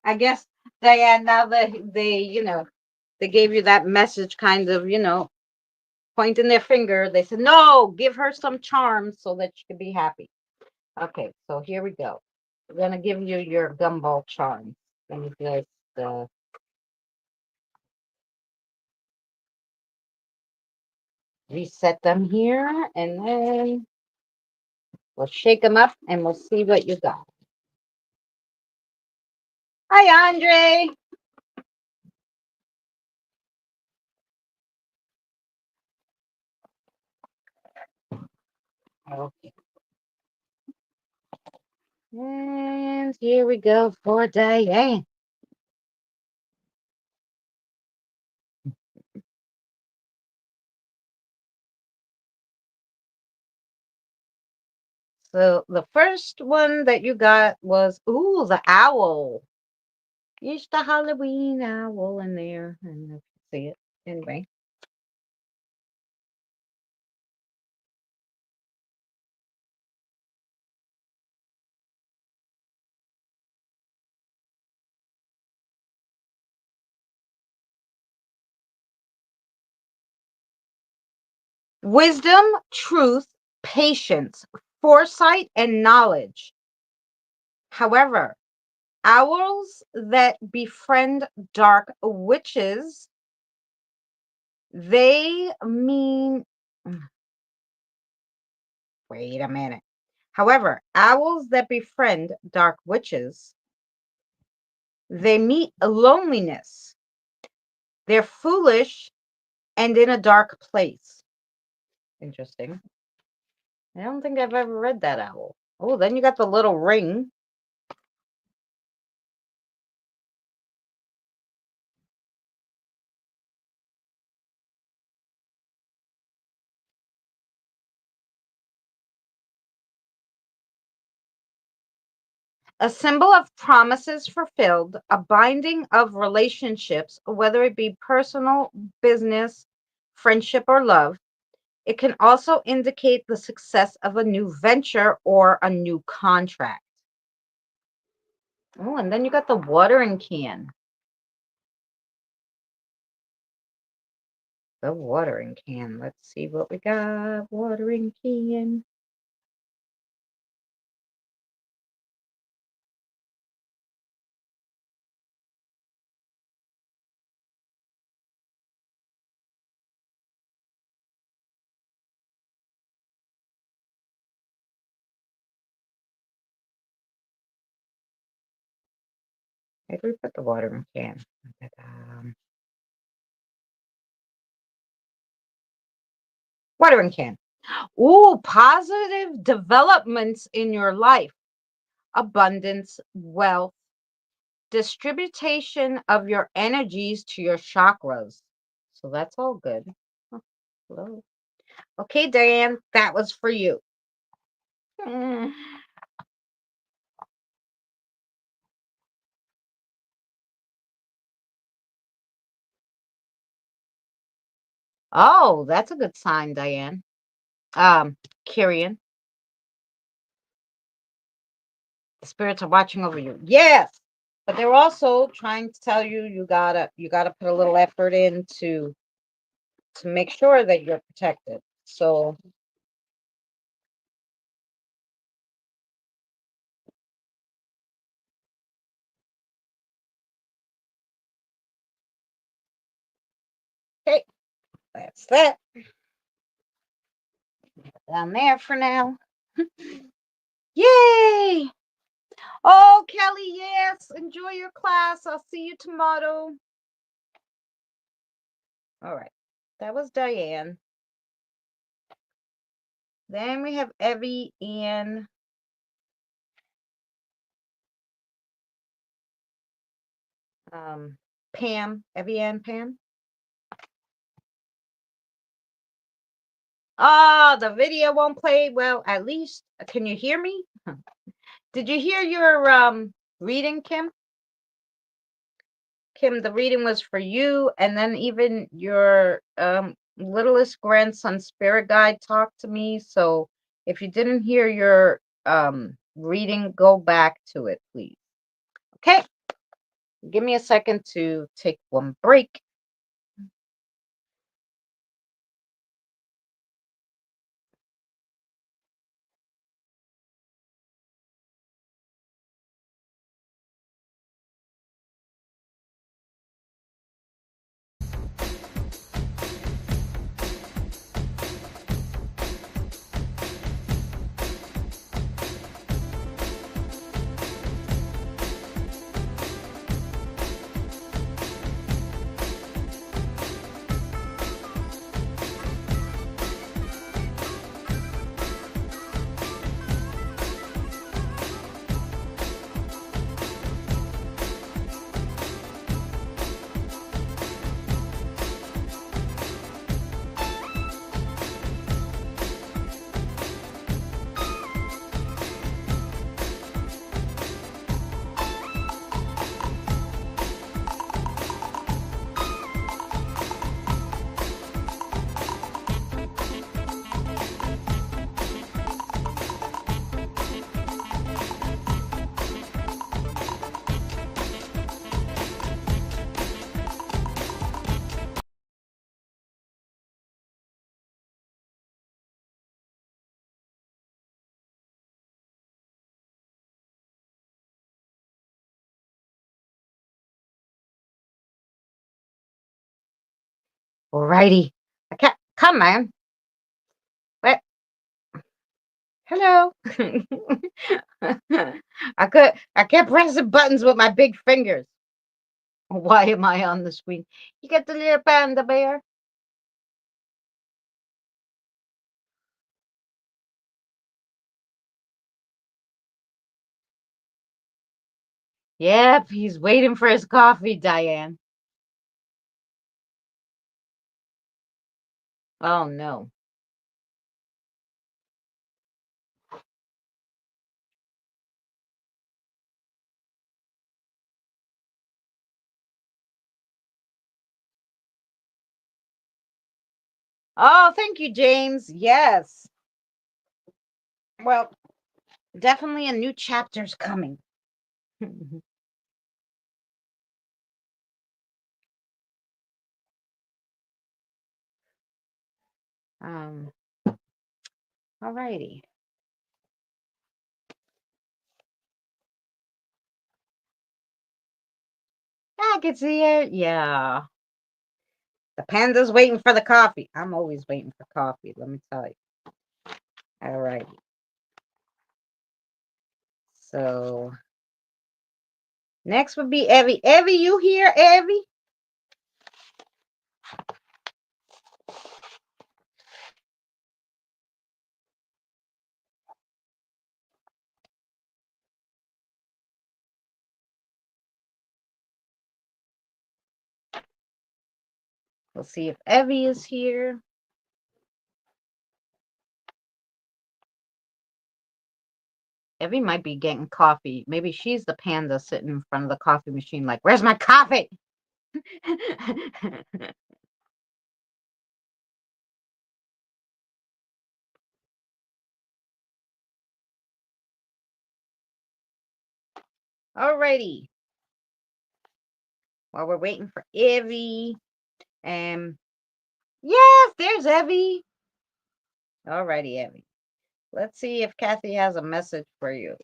I guess, Diane, now that they gave you that message, kind of, pointing their finger, they said, no, give her some charms so that she can be happy. Okay, so here we go. We're going to give you your gumball charms. Let me just reset them here, and then we'll shake them up, and we'll see what you got. Hi, Andre. Okay. And here we go for Diane. So the first one that you got was, ooh, the owl. It's the Halloween owl in there. I don't know if you see it. Anyway. Wisdom, truth, patience, foresight, and knowledge. However, owls that befriend dark witches, they mean. Wait a minute. However, owls that befriend dark witches, they meet loneliness. They're foolish and in a dark place. Interesting. I don't think I've ever read that owl. Oh, then you got the little ring. A symbol of promises fulfilled, a binding of relationships, whether it be personal, business, friendship, or love. It can also indicate the success of a new venture or a new contract. Oh, and then you got the watering can. The watering can. Let's see what we got. Watering can. Where do we put the watering can? Watering can. Ooh, positive developments in your life. Abundance, wealth, distribution of your energies to your chakras. So that's all good. Oh, hello. Okay, Diane, that was for you. Mm. Oh, that's a good sign, Diane. Kyrian, the spirits are watching over you. Yes, but they're also trying to tell you you gotta put a little effort in to make sure that you're protected. So okay, that's that down there for now. Yay! Oh, Kelly, yes. Enjoy your class. I'll see you tomorrow. All right. That was Diane. Then we have Evie and Pam. Evie and Pam. Oh, the video won't play. Well, at least can you hear me? Did you hear your reading, Kim? Kim, the reading was for you, and then even your littlest grandson spirit guide talked to me. So if you didn't hear your reading, go back to it, please. Okay. Give me a second to take one break. Alrighty. I can't come on. What? Hello. I kept pressing buttons with my big fingers. Why am I on the screen? You get the little panda bear? Yep, he's waiting for his coffee, Diane. Oh no. Oh, thank you, James. Yes. Well, definitely a new chapter's coming. um, alrighty. I can see it. Yeah. The panda's waiting for the coffee. I'm always waiting for coffee, let me tell you. Alrighty. So next would be Evie. Evie, you here, Evie? We'll see if Evie is here. Evie might be getting coffee. Maybe she's the panda sitting in front of the coffee machine like, where's my coffee? Alrighty. While we're waiting for Evie. Yes, there's Evie. Alrighty, Evie. Let's see if Kathy has a message for you.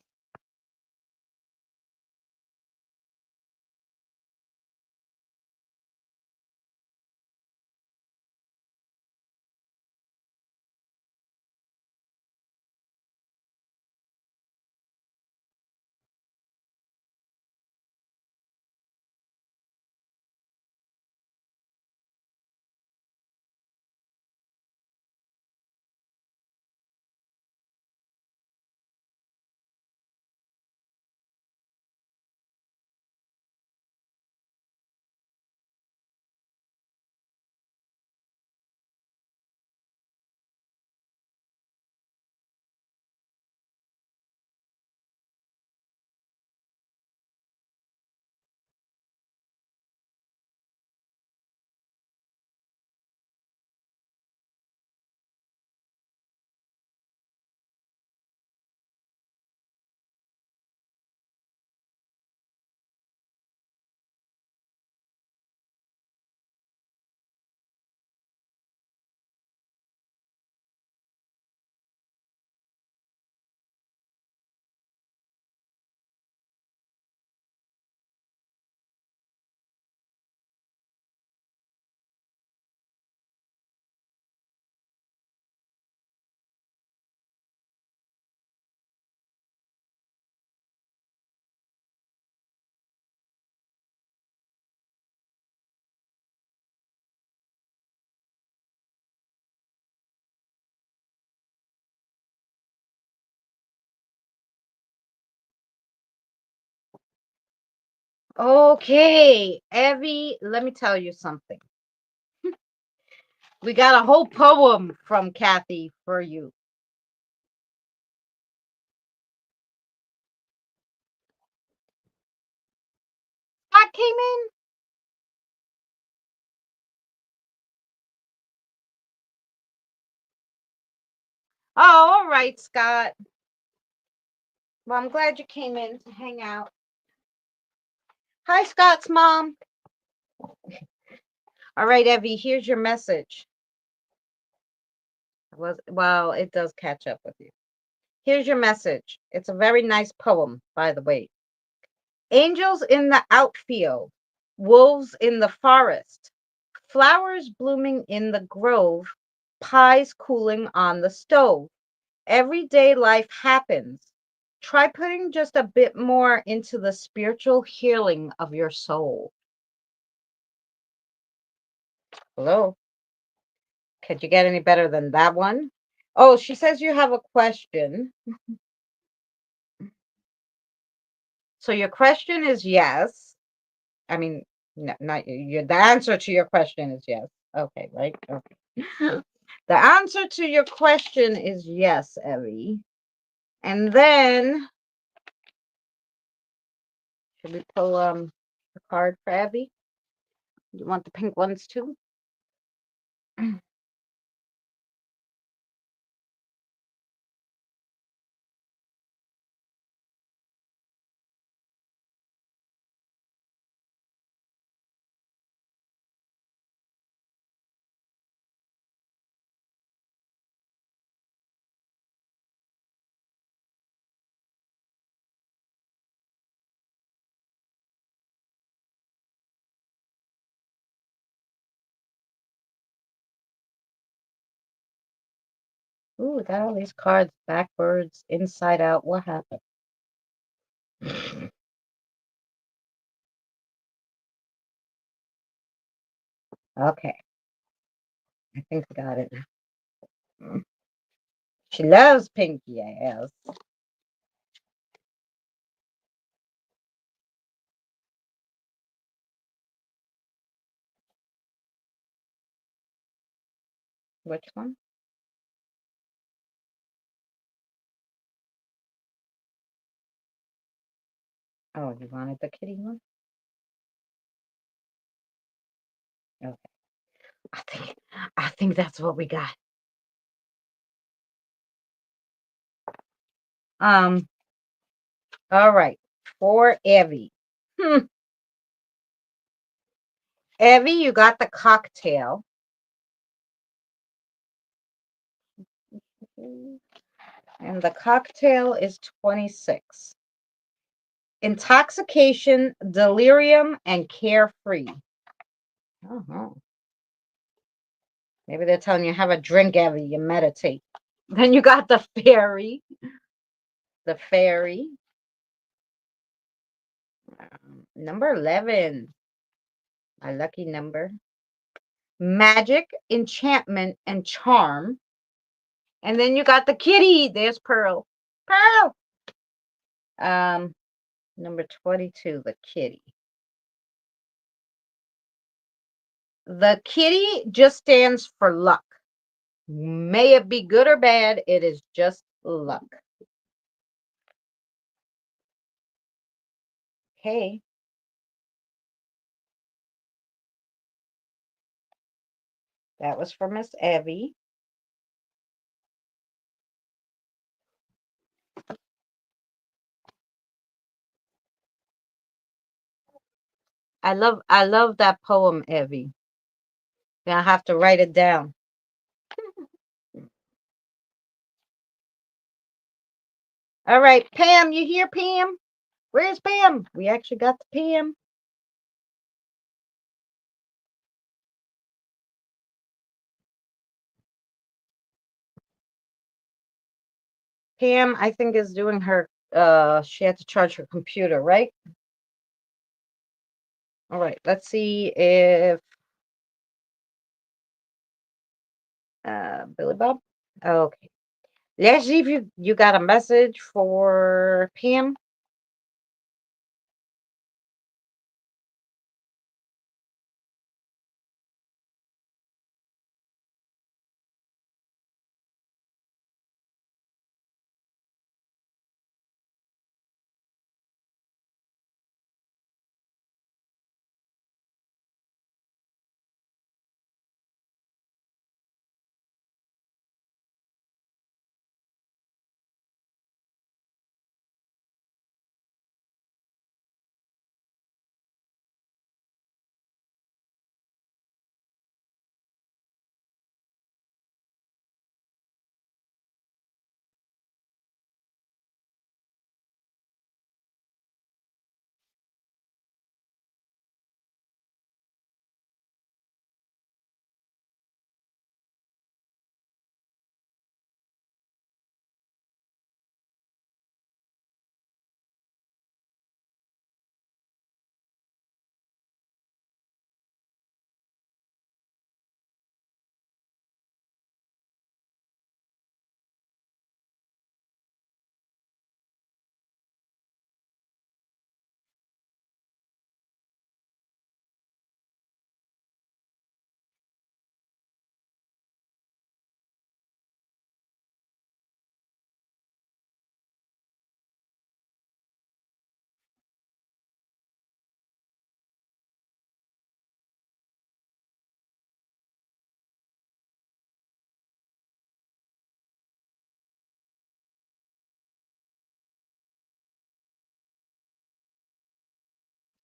Okay, Evie, let me tell you something. We got a whole poem from Kathy for you. Scott came in. Oh, all right, Scott. Well, I'm glad you came in to hang out. Hi, Scott's mom. All right, Evie, here's your message. Well, it does catch up with you. Here's your message. It's a very nice poem, by the way. Angels in the outfield, wolves in the forest, flowers blooming in the grove, pies cooling on the stove. Everyday life happens. Try putting just a bit more into the spiritual healing of your soul. Hello? Could you get any better than that one? Oh, she says you have a question. So your question is yes. I mean, no, not your. The answer to your question is yes. Okay, right? Okay. The answer to your question is yes, Evie. And then should we pull the card for Evie? You want the pink ones too? Ooh, we got all these cards backwards, inside out. What happened? Okay, I think we got it now. She loves pinky ass. Which one? Oh, you wanted the kitty one? Okay. I think I think that's what we got. Um, all right. For Evie. Hmm. Evie, you got the cocktail. And the cocktail is 26. Intoxication, delirium, and carefree. Oh, maybe they're telling you have a drink, Evie. You meditate. Then you got the fairy. The fairy. Number 11. My lucky number. Magic, enchantment, and charm. And then you got the kitty. There's Pearl. Pearl. Um, number 22, the kitty. The kitty just stands for luck. May it be good or bad, it is just luck. Okay. That was for Miss Evie. I love that poem, Evie. I have to write it down. All right, Pam, you hear Pam? Where's Pam? We actually got the Pam. Pam, I think, is doing her she had to charge her computer, right? All right, let's see if Billy Bob. Okay. Let's see if you got a message for Pam.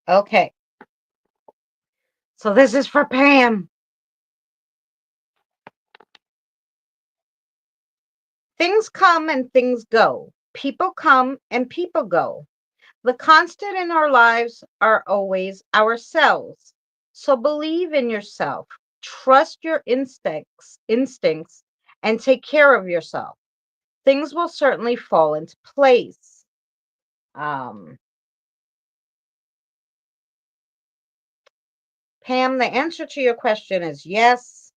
Okay. So this is for Pam. Things come and things go. People come and people go. The constant in our lives are always ourselves. So believe in yourself, trust your instincts, and take care of yourself. Things will certainly fall into place. Um, Pam, the answer to your question is yes.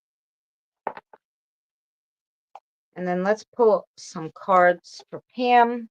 And then let's pull some cards for Pam.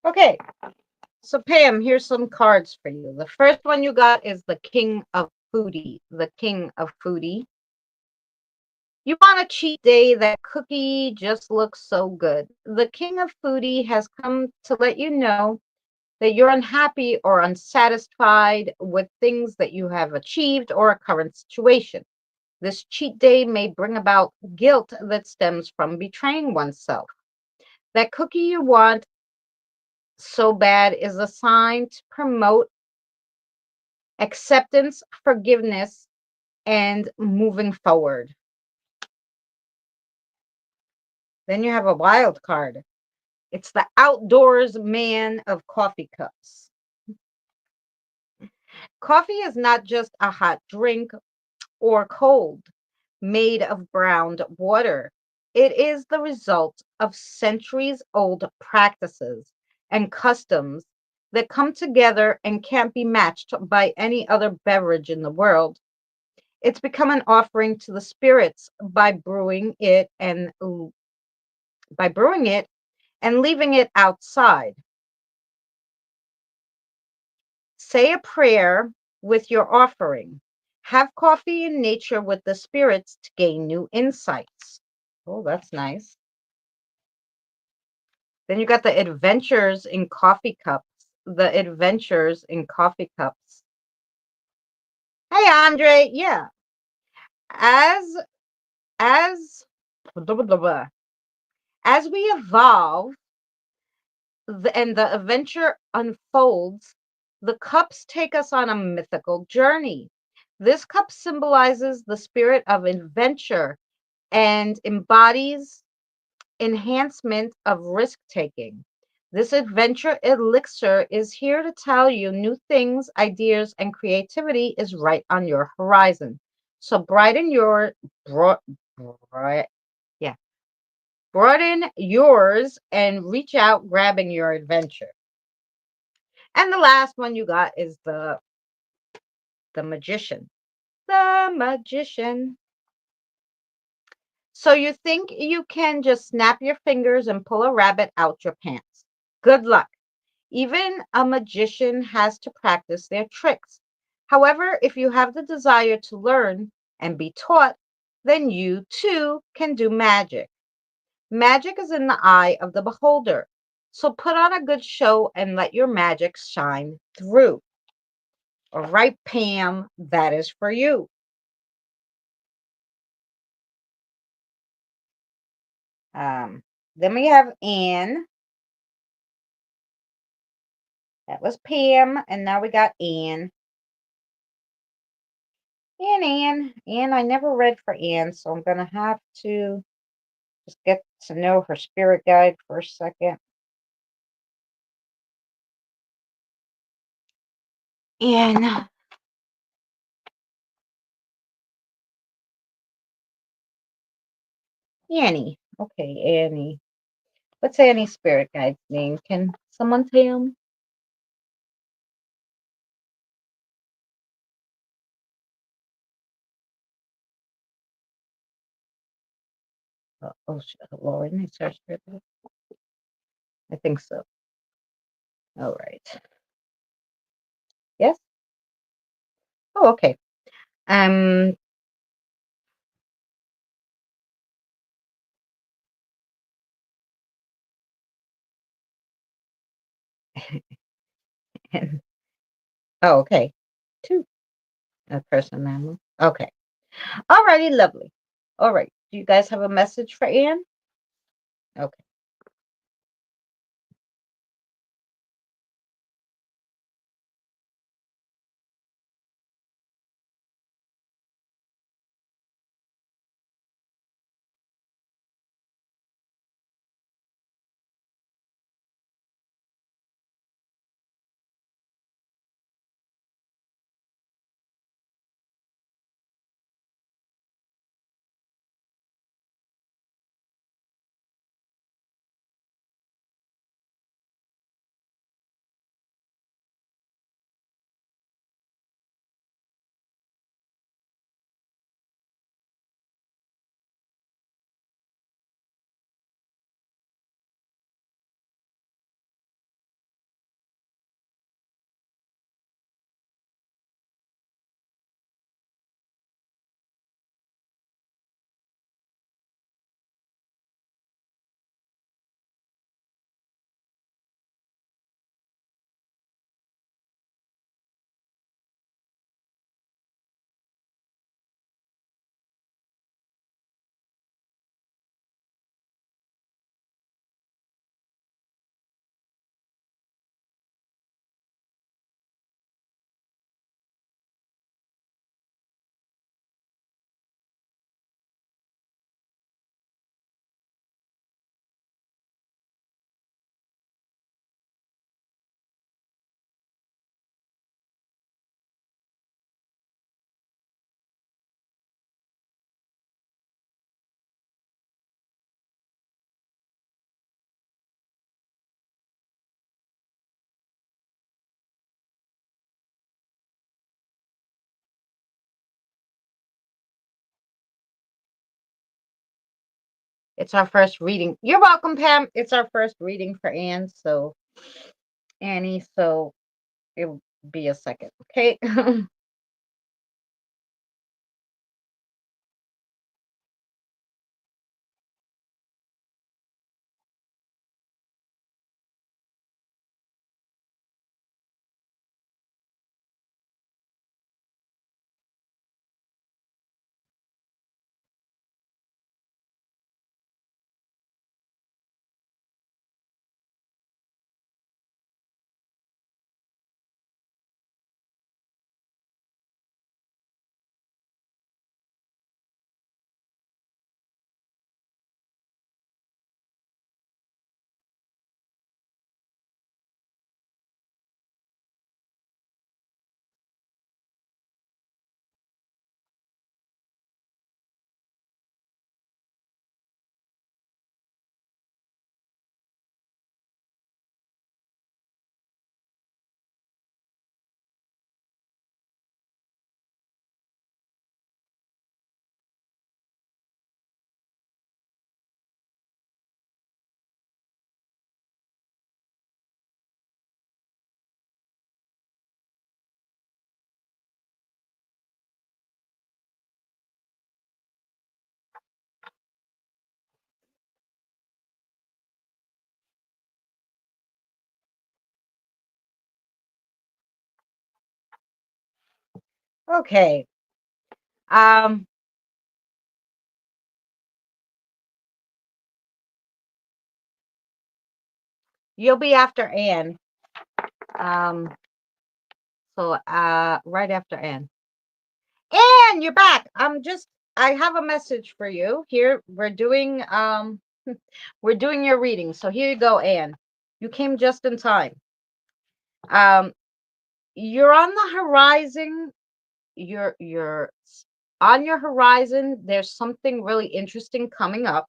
Okay, so Pam, here's some cards for you. The first one you got is the King of Foodie. The King of Foodie. You want a cheat day, that cookie just looks so good. The King of Foodie has come to let you know that you're unhappy or unsatisfied with things that you have achieved or a current situation. This cheat day may bring about guilt that stems from betraying oneself. That cookie you want so bad is a sign to promote acceptance, forgiveness, and moving forward. Then you have a wild card. It's the outdoors man of coffee cups. Coffee is not just a hot drink or cold, made of browned water. It is the result of centuries old practices and customs that come together and can't be matched by any other beverage in the world. It's become an offering to the spirits by brewing it and leaving it outside. Say a prayer with your offering. Have coffee in nature with the spirits to gain new insights. Oh, that's nice. Then you got the adventures in coffee cups. The adventures in coffee cups. Hey, Andre. Yeah. As as blah, blah, blah, blah. As we evolve and the adventure unfolds, the cups take us on a mythical journey. This cup symbolizes the spirit of adventure and embodies enhancement of risk taking. This adventure elixir is here to tell you new things, ideas, and creativity is right on your horizon. So brighten your bro, bright, yeah, broaden yours and reach out grabbing your adventure. And the last one you got is the magician. The magician. So you think you can just snap your fingers and pull a rabbit out your pants. Good luck. Even a magician has to practice their tricks. However, if you have the desire to learn and be taught, then you too can do magic. Magic is in the eye of the beholder. So put on a good show and let your magic shine through. All right, Pam, that is for you. Then we have Anne. That was Pam, and now we got Anne. Anne. I never read for Anne, so I'm gonna have to just get to know her spirit guide for a second. Anne. Annie. Okay, Annie. Let's say any spirit guide's name. Can someone tell me? Lord, let me search for that. I think so. All right. Yes. Oh, okay. Um. Oh, okay. Two. A person, animal. Okay. Alrighty, lovely. All right. Do you guys have a message for Anne? Okay. It's our first reading. You're welcome, Pam. It's our first reading for Anne. So, Annie, so it'll be a second. Okay. Okay. Um, you'll be after Anne. Um, right after Anne. Anne, you're back. I have a message for you. Here we're doing your reading. So here you go, Anne. You came just in time. Um, you're on the horizon. You're on your horizon. There's something really interesting coming up.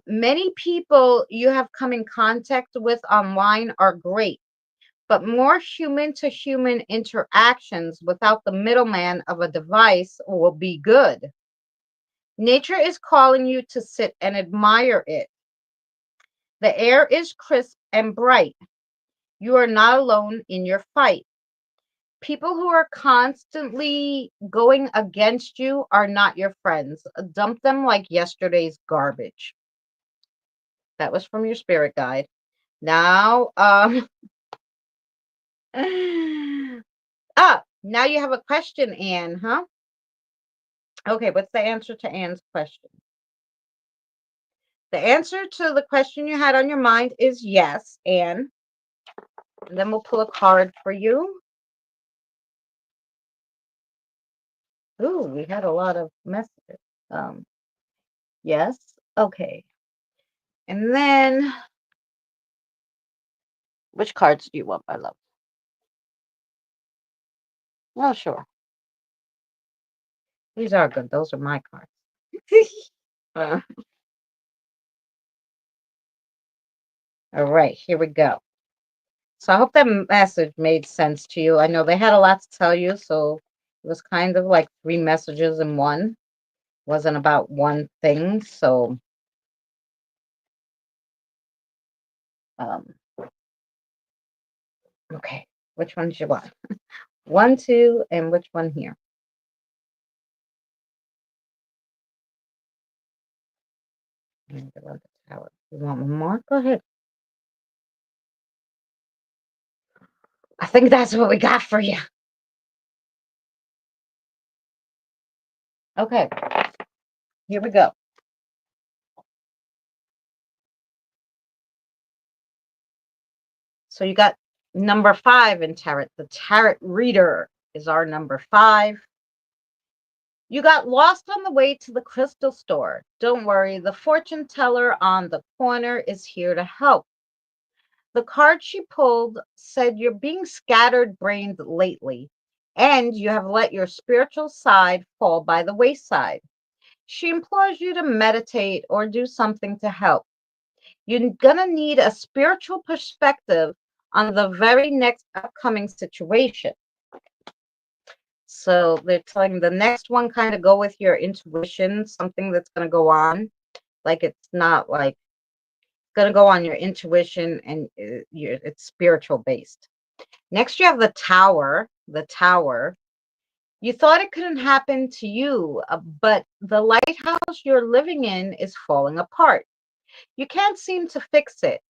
Many people you have come in contact with online are great, but more human to human interactions without the middleman of a device will be good. Nature is calling you to sit and admire it. The air is crisp and bright. You are not alone in your fight. People who are constantly going against you are not your friends. Dump them like yesterday's garbage. That was from your spirit guide. Now, now you have a question, Anne, huh? Okay, what's the answer to Anne's question? The answer to the question you had on your mind is yes, Anne. And then we'll pull a card for you. Ooh, we had a lot of messages. Um, yes. Okay. And then, which cards do you want, my love? Oh, sure. These are good. Those are my cards. Uh, all right, here we go. So I hope that message made sense to you. I know they had a lot to tell you, so it was kind of like three messages in one. Wasn't about one thing. So, um, okay, which one do you want? One, two, and which one here? And the tower. You want one more? Go ahead. I think that's what we got for you. Okay, here we go. So you got number 5 in tarot. The tarot reader is our number 5. You got lost on the way to the crystal store. Don't worry, the fortune teller on the corner is here to help. The card she pulled said you're being scattered brained lately, and you have let your spiritual side fall by the wayside. She implores you to meditate or do something to help. You're going to need a spiritual perspective on the very next upcoming situation. So they're telling the next one kind of go with your intuition, something that's going to go on. Like it's not like going to go on your intuition and it's spiritual based. Next, you have the tower. The tower. You thought it couldn't happen to you, but the lighthouse you're living in is falling apart. You can't seem to fix it.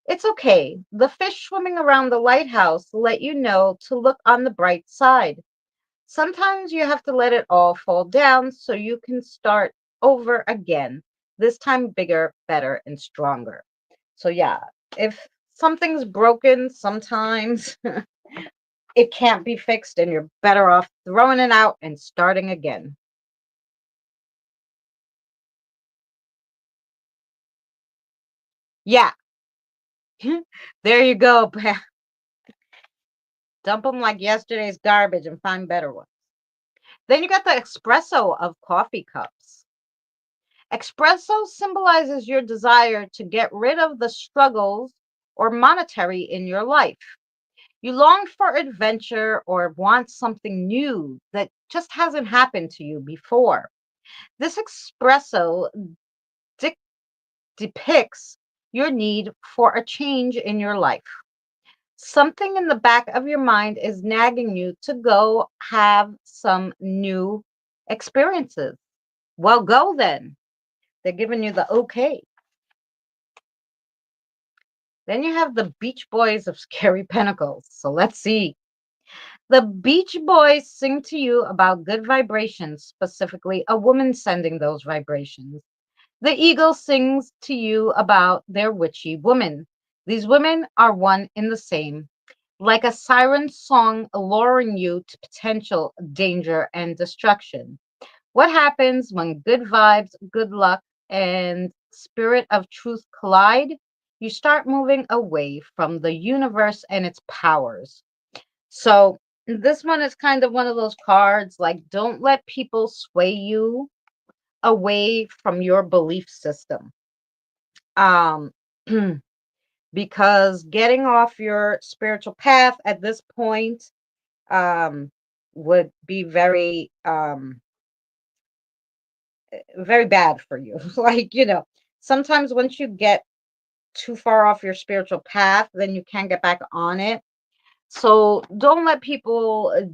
It's okay. The fish swimming around the lighthouse let you know to look on the bright side. Sometimes you have to let it all fall down so you can start over again, this time bigger, better, and stronger. So, yeah, if something's broken, sometimes it can't be fixed, and you're better off throwing it out and starting again. Yeah, there you go. Dump them like yesterday's garbage and find better ones. Then you got the espresso of coffee cups. Espresso symbolizes your desire to get rid of the struggles or monetary in your life. You long for adventure or want something new that just hasn't happened to you before. This espresso de- depicts your need for a change in your life. Something in the back of your mind is nagging you to go have some new experiences. Well, go then. They're giving you the okay. Then you have the Beach Boys of Scary Pentacles. So let's see. The Beach Boys sing to you about good vibrations, specifically a woman sending those vibrations. The Eagle sings to you about their witchy woman. These women are one in the same, like a siren song luring you to potential danger and destruction. What happens when good vibes, good luck, and spirit of truth collide? You start moving away from the universe and its powers. So, this one is kind of one of those cards like, don't let people sway you away from your belief system. Um, because getting off your spiritual path at this point um, would be very bad for you. Like, sometimes once you get too far off your spiritual path, then you can't get back on it. So don't let people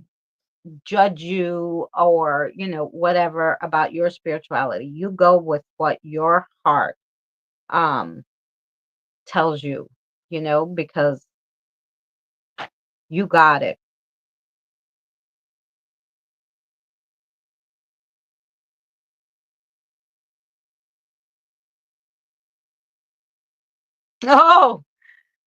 judge you or, whatever about your spirituality. You go with what your heart um tells you, because you got it. Oh,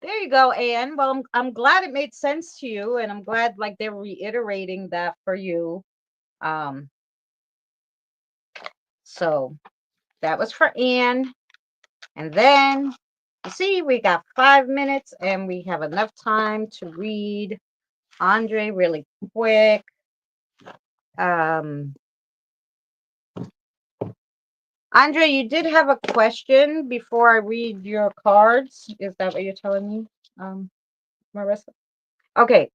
there you go, Anne. Well, I'm glad it made sense to you, and I'm glad like they're reiterating that for you. Um, so that was for Anne. And then you see, we got 5 minutes and we have enough time to read Andre really quick. Um, Andre, you did have a question before I read your cards. Is that what you're telling me, Marissa? Okay.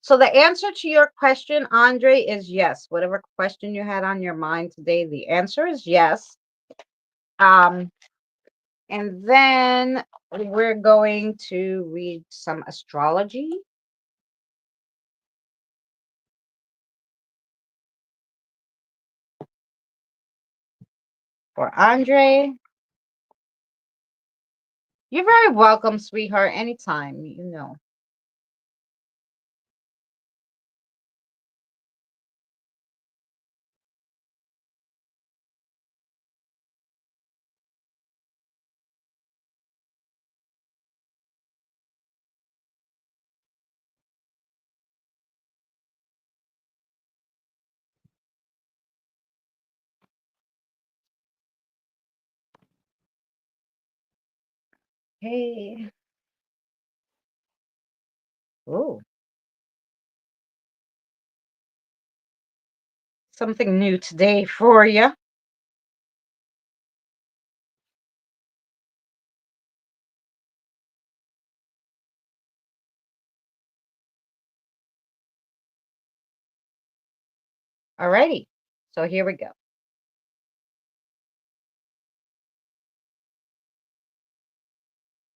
So the answer to your question, Andre, is yes. Whatever question you had on your mind today, the answer is yes. Um, and then we're going to read some astrology for Andre. You're very welcome, sweetheart. Anytime, Hey. Oh, something new today for you. Alrighty. So here we go.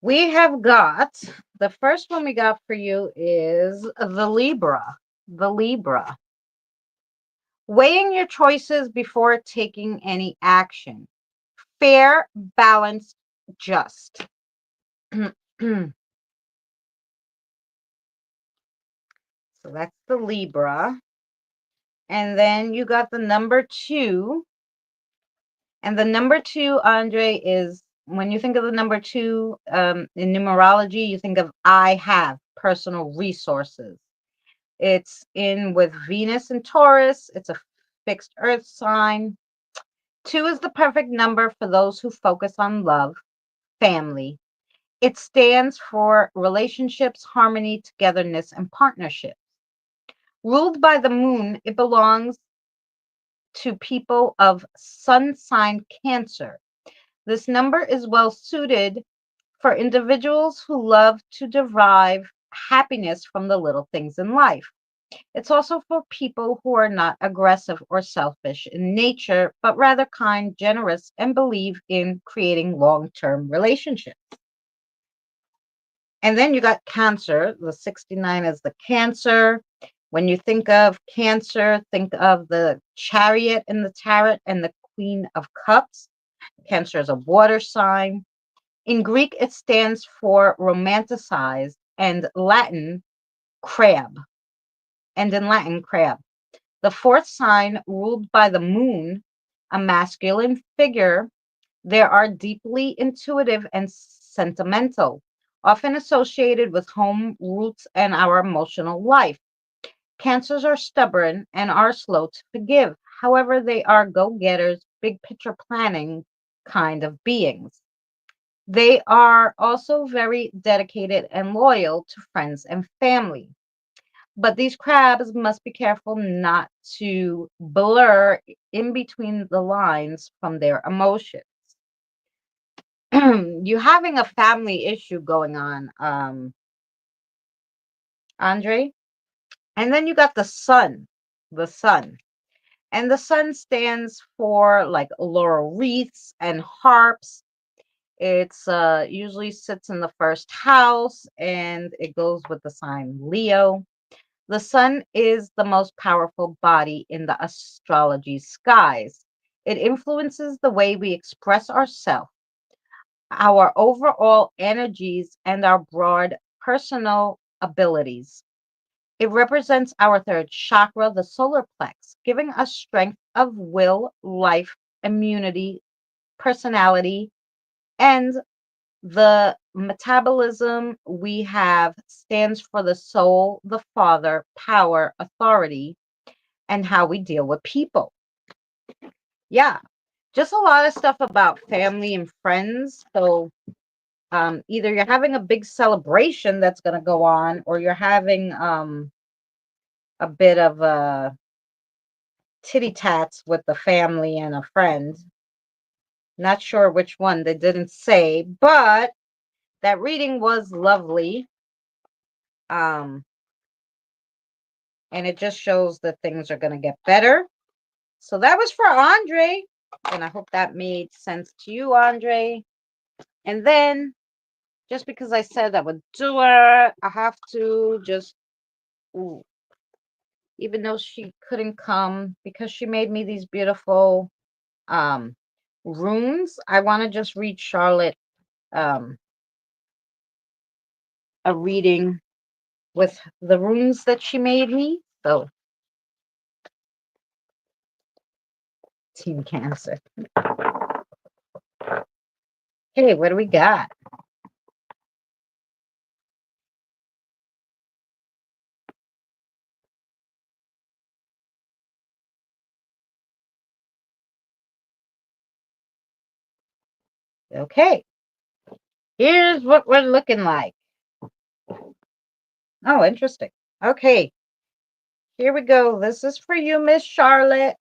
We have got the first one we got for you is the Libra. The Libra. Weighing your choices before taking any action. Fair, balanced, just. So that's the Libra. And then you got the number 2. And the number 2, Andre, is when you think of the number 2 in numerology, you think of I have personal resources. It's in with Venus and Taurus. It's a fixed earth sign. 2 is the perfect number for those who focus on love, family. It stands for relationships, harmony, togetherness, and partnership. Ruled by the moon, it belongs to people of sun sign Cancer. This number is well suited for individuals who love to derive happiness from the little things in life. It's also for people who are not aggressive or selfish in nature, but rather kind, generous, and believe in creating long term relationships. And then you got Cancer. The 69 is the Cancer. When you think of Cancer, think of the Chariot in the Tarot and the Queen of Cups. Cancer is a water sign. In Greek, it stands for romanticized, and Latin, crab. And in Latin, crab. The fourth sign, ruled by the moon, a masculine figure, they are deeply intuitive and sentimental, often associated with home, roots, and our emotional life. Cancers are stubborn and are slow to forgive. However, they are go getters, big picture planning kind of beings. They are also very dedicated and loyal to friends and family. But these crabs must be careful not to blur in between the lines from their emotions. You having a family issue going on, Andre. And then you got the sun. And the sun stands for like laurel wreaths and harps. It's usually sits in the first house and it goes with the sign Leo. The sun is the most powerful body in the astrology skies. It influences the way we express ourselves, our overall energies, and our broad personal abilities. It represents our third chakra, the solar plex, giving us strength of will, life, immunity, personality, and the metabolism we have stands for the soul, the father, power, authority, and how we deal with people. Yeah, just a lot of stuff about family and friends. So either you're having a big celebration that's going to go on, or you're having a bit of a titty tats with the family and a friend. Not sure which one, they didn't say, but that reading was lovely. Um, and it just shows that things are going to get better. So that was for Andre, and I hope that made sense to you, Andre. And then, just because I said I would do it, I have to just, ooh, even though she couldn't come because she made me these beautiful um, runes, I want to just read Charlotte um, a reading with the runes that she made me. So, Team Cancer. Hey, what do we got? Okay, here's what we're looking like. Oh, interesting. Okay, here we go. This is for you, Miss Charlotte.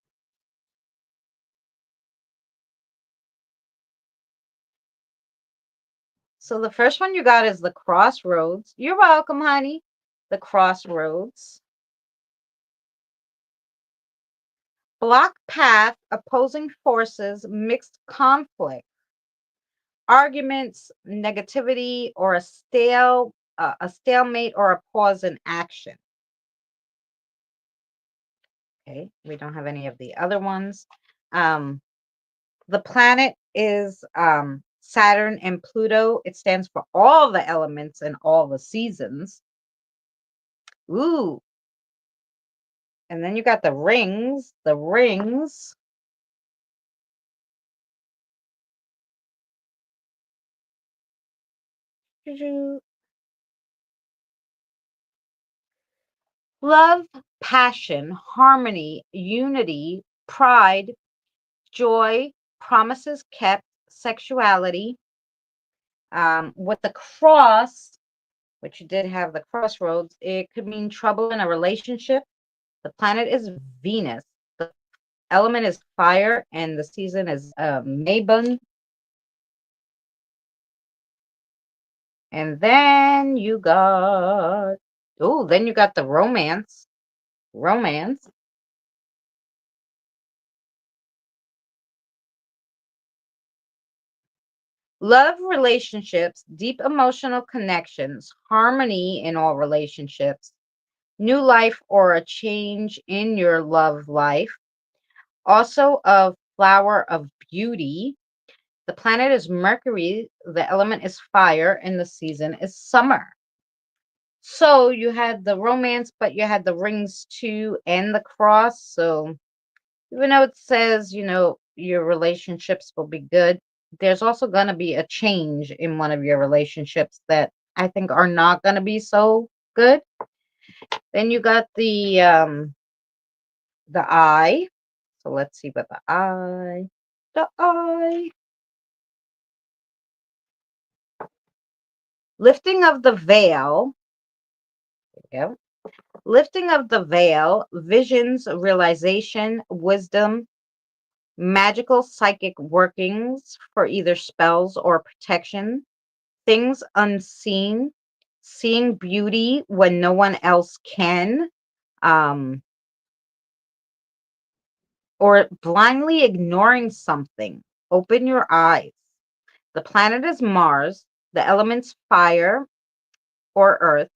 So the first one you got is the crossroads. You're welcome, honey. The crossroads. Block path, opposing forces, mixed conflict, arguments, negativity, or a stalemate or a pause in action. Okay, we don't have any of the other ones. Um, the planet is Saturn and Pluto. It stands for all the elements and all the seasons. Ooh, and then you got the rings. The rings. Love, passion, harmony, unity, pride, joy, promises kept, sexuality. With the cross, which you did have the crossroads, it could mean trouble in a relationship. The planet is Venus. The element is fire, and the season is Mabon. And then you got, oh, then you got the romance. Romance. Love relationships, deep emotional connections, harmony in all relationships, new life or a change in your love life. Also, a flower of beauty. The planet is Mercury, the element is fire, and the season is summer. So you had the romance, but you had the rings too and the cross. So even though it says, your relationships will be good, there's also going to be a change in one of your relationships that I think are not going to be so good. Then you got the eye. So let's see what the eye, lifting of the veil. Yeah. Lifting of the veil, visions, realization, wisdom, magical psychic workings for either spells or protection, things unseen, seeing beauty when no one else can, um, or blindly ignoring something. Open your eyes. The planet is Mars, the elements fire or earth.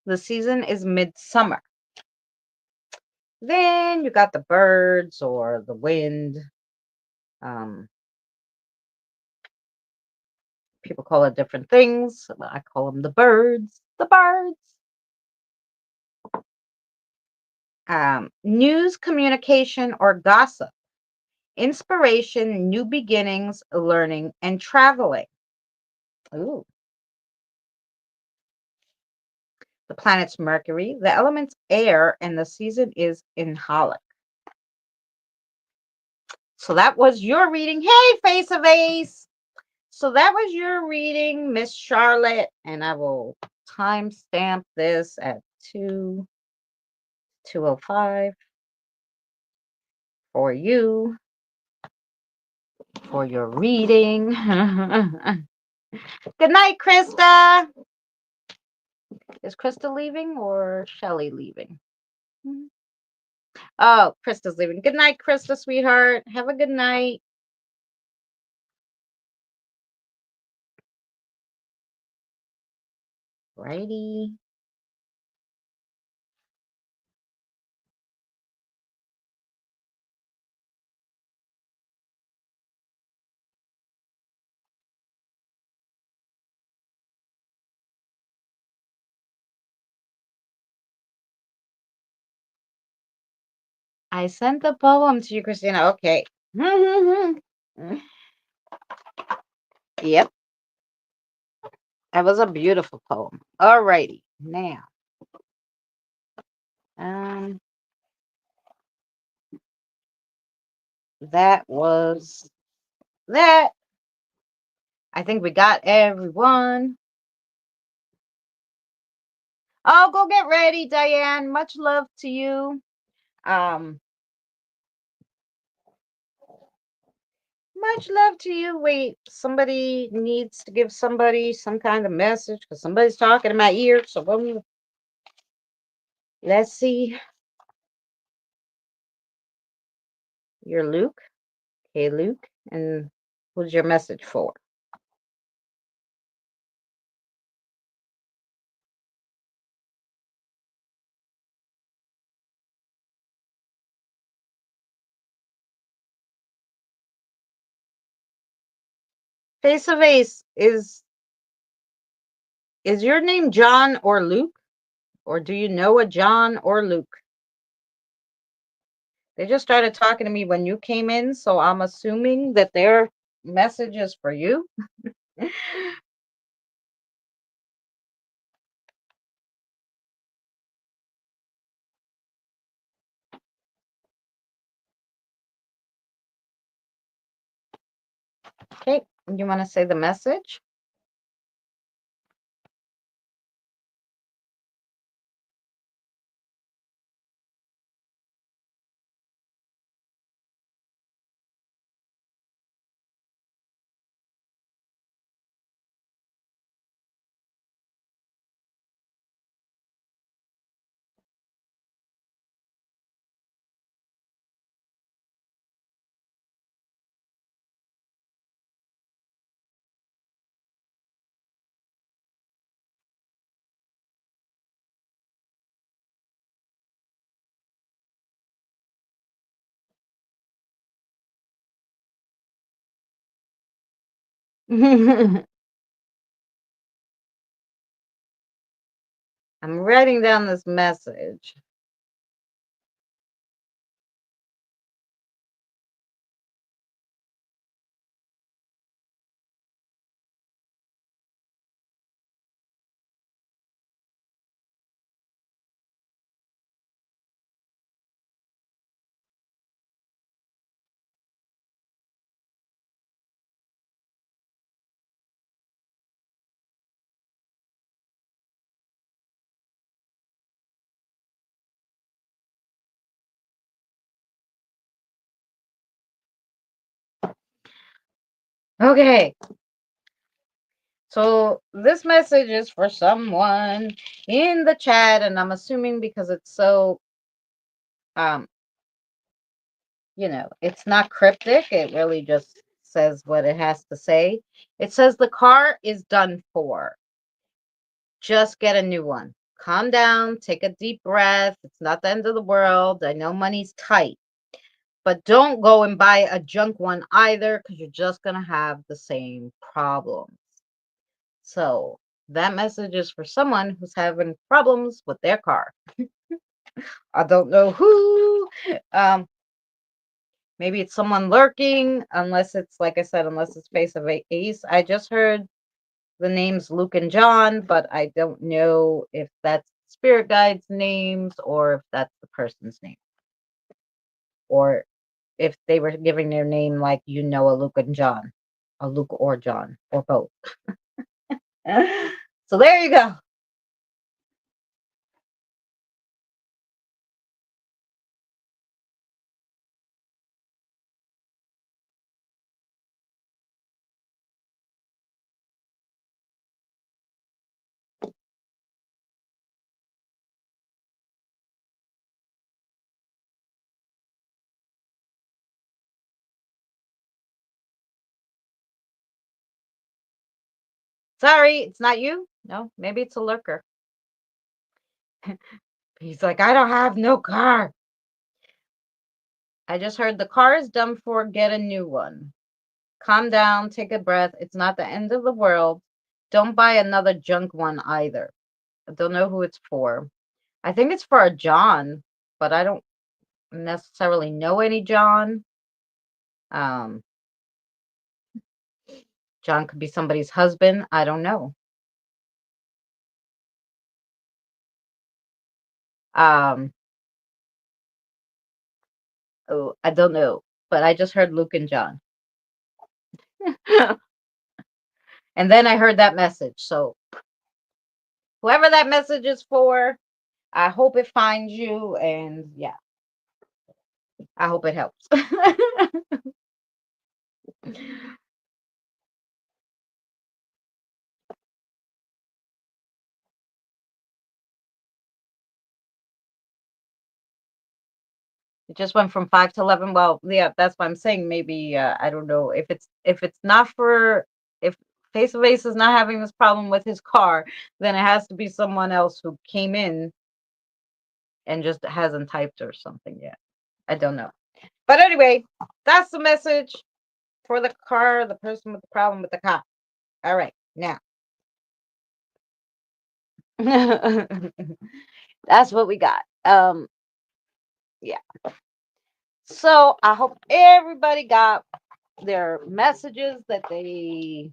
The season is midsummer. Then you got the birds or the wind. Um, People call it different things. I call them the birds. The birds. News, communication, or gossip. Inspiration, new beginnings, learning, and traveling. Ooh. The planet's Mercury. The element's air, and the season is Inhalic. So that was your reading. Hey, Face of Ace. So that was your reading, Miss Charlotte, and I will timestamp this at 2:05 for you for your reading. Good night, Krista. Is Krista leaving or Shelly leaving? Oh, Krista's leaving. Good night, Krista, sweetheart. Have a good night. Righty. I sent the poem to you, Christina. Okay. Yep. That was a beautiful poem. Alrighty. Now. That was that. I think we got everyone. Oh, go get ready, Diane. Much love to you. Um, Much love to you. Wait, somebody needs to give somebody some kind of message because somebody's talking in my ear. So let's see. You're Luke. Hey, Luke. And who's your message for? Face of Ace, is your name John or Luke? Or do you know a John or Luke? They just started talking to me when you came in, so I'm assuming that their message is for you. Okay, you want to say the message? I'm writing down this message. Okay. So this message is for someone in the chat, and I'm assuming because it's so um it's not cryptic, it really just says what it has to say. It says the car is done for. Just get a new one. Calm down, take a deep breath. It's not the end of the world. I know money's tight, but don't go and buy a junk one either because you're just going to have the same problems. So that message is for someone who's having problems with their car. I don't know who. Maybe it's someone lurking, unless it's, like I said, unless it's face of ace. I just heard the names Luke and John, but I don't know if that's spirit guides' names or if that's the person's name. Or if they were giving their name like a Luke and John. A Luke or John, or both. So there you go. Sorry, it's not you. No, maybe it's a lurker. He's like, I don't have no car. I just heard the car is done for. Get a new one. Calm down, take a breath. It's not the end of the world. Don't buy another junk one either. I don't know who it's for. I think it's for a John, but I don't necessarily know any John. Um, John could be somebody's husband. I don't know. Um, oh, I don't know, but I just heard Luke and John. And then I heard that message. So whoever that message is for, I hope it finds you. And yeah, I hope it helps. It just went from 5 to 11. Well, yeah, that's what I'm saying. Maybe I don't know if it's not for if Face of Ace is not having this problem with his car, then it has to be someone else who came in and just hasn't typed or something yet. I don't know. But anyway, that's the message for the car, the person with the problem with the car. All right, now. That's what we got. Yeah. So I hope everybody got their messages that they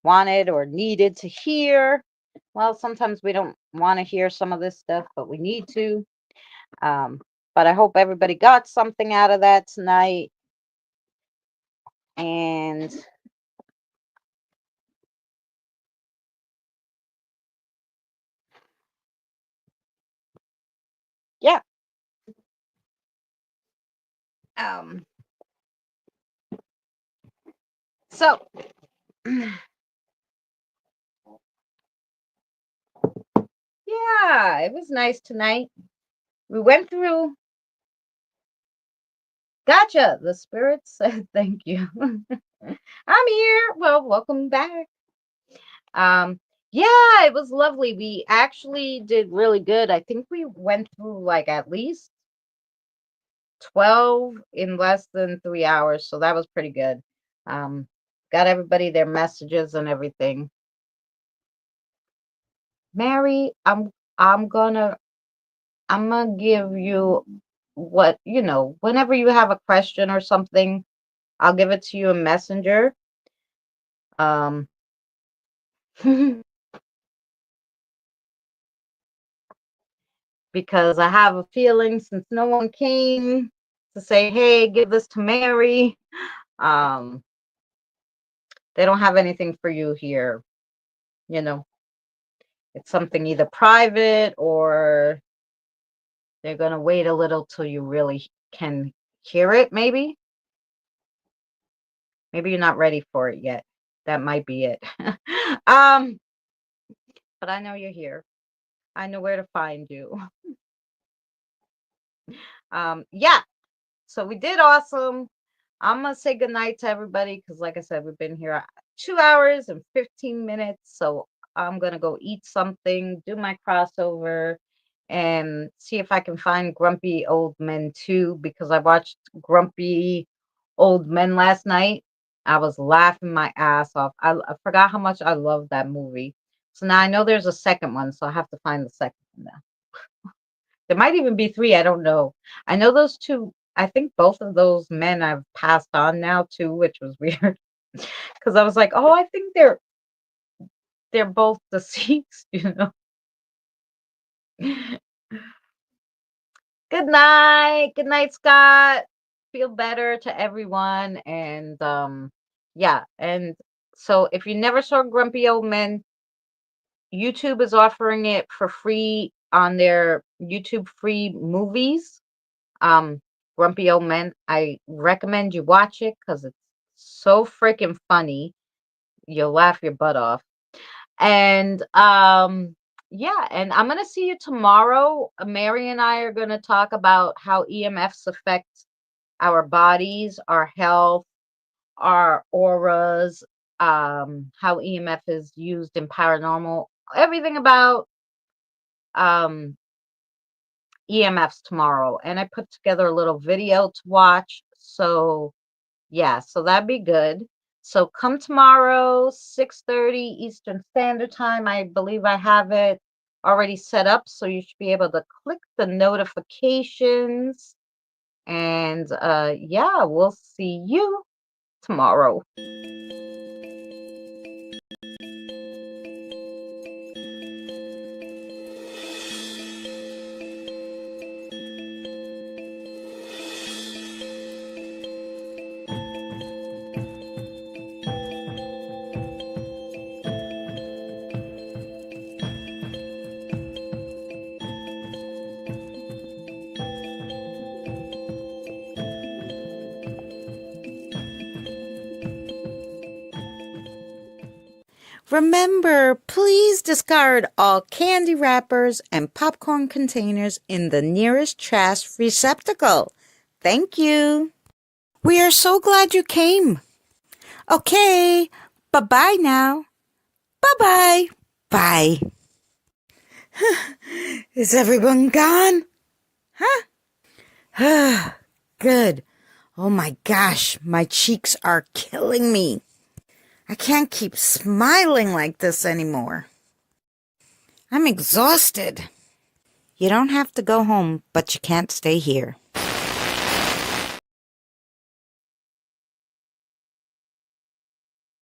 wanted or needed to hear. Well, sometimes we don't want to hear some of this stuff, but we need to. Um, but I hope everybody got something out of that tonight. And yeah. So yeah, it was nice tonight. We went through. Gotcha. The spirits said thank you. I'm here. Well, welcome back. Yeah, it was lovely. We actually did really good. I think we went through like at least 12 in less than 3 hours, so that was pretty good. Um, got everybody their messages and everything. Mary, I'm gonna give you what, whenever you have a question or something, I'll give it to you in Messenger. Um, because I have a feeling since no one came to say, hey, give this to Mary, um, they don't have anything for you here. You know, it's something either private or they're going to wait a little till you really can hear it, maybe. Maybe you're not ready for it yet. That might be it. um, but I know you're here. I know where to find you. Yeah. So we did awesome. I'm gonna say goodnight to everybody because, like I said, we've been here 2 hours and 15 minutes. So I'm gonna go eat something, do my crossover, and see if I can find Grumpy Old Men 2 because I watched Grumpy Old Men last night. I was laughing my ass off. I forgot how much I loved that movie. So now I know there's a second one, so I have to find the second one now. There might even be three. I don't know. I know those two. I think both of those men have passed on now too, which was weird because I was like, oh, I think they're both deceased. Good night, Scott. Feel better to everyone, and yeah, and so if you never saw Grumpy Old Men, YouTube is offering it for free on their YouTube free movies. Um, Grumpy Old Men. I recommend you watch it because it's so freaking funny. You'll laugh your butt off. And yeah, and I'm gonna see you tomorrow. Mary and I are gonna talk about how EMFs affect our bodies, our health, our auras, how EMF is used in paranormal, everything about um EMFs tomorrow. And I put together a little video to watch. So yeah, so that'd be good. So come tomorrow, 6:30 Eastern Standard Time. I believe I have it already set up, so you should be able to click the notifications. And yeah, we'll see you tomorrow. Remember, please discard all candy wrappers and popcorn containers in the nearest trash receptacle. Thank you. We are so glad you came. Okay, bye-bye now. Bye-bye. Bye. Is everyone gone? Huh? Good. Oh my gosh, my cheeks are killing me. I can't keep smiling like this anymore. I'm exhausted. You don't have to go home, but you can't stay here.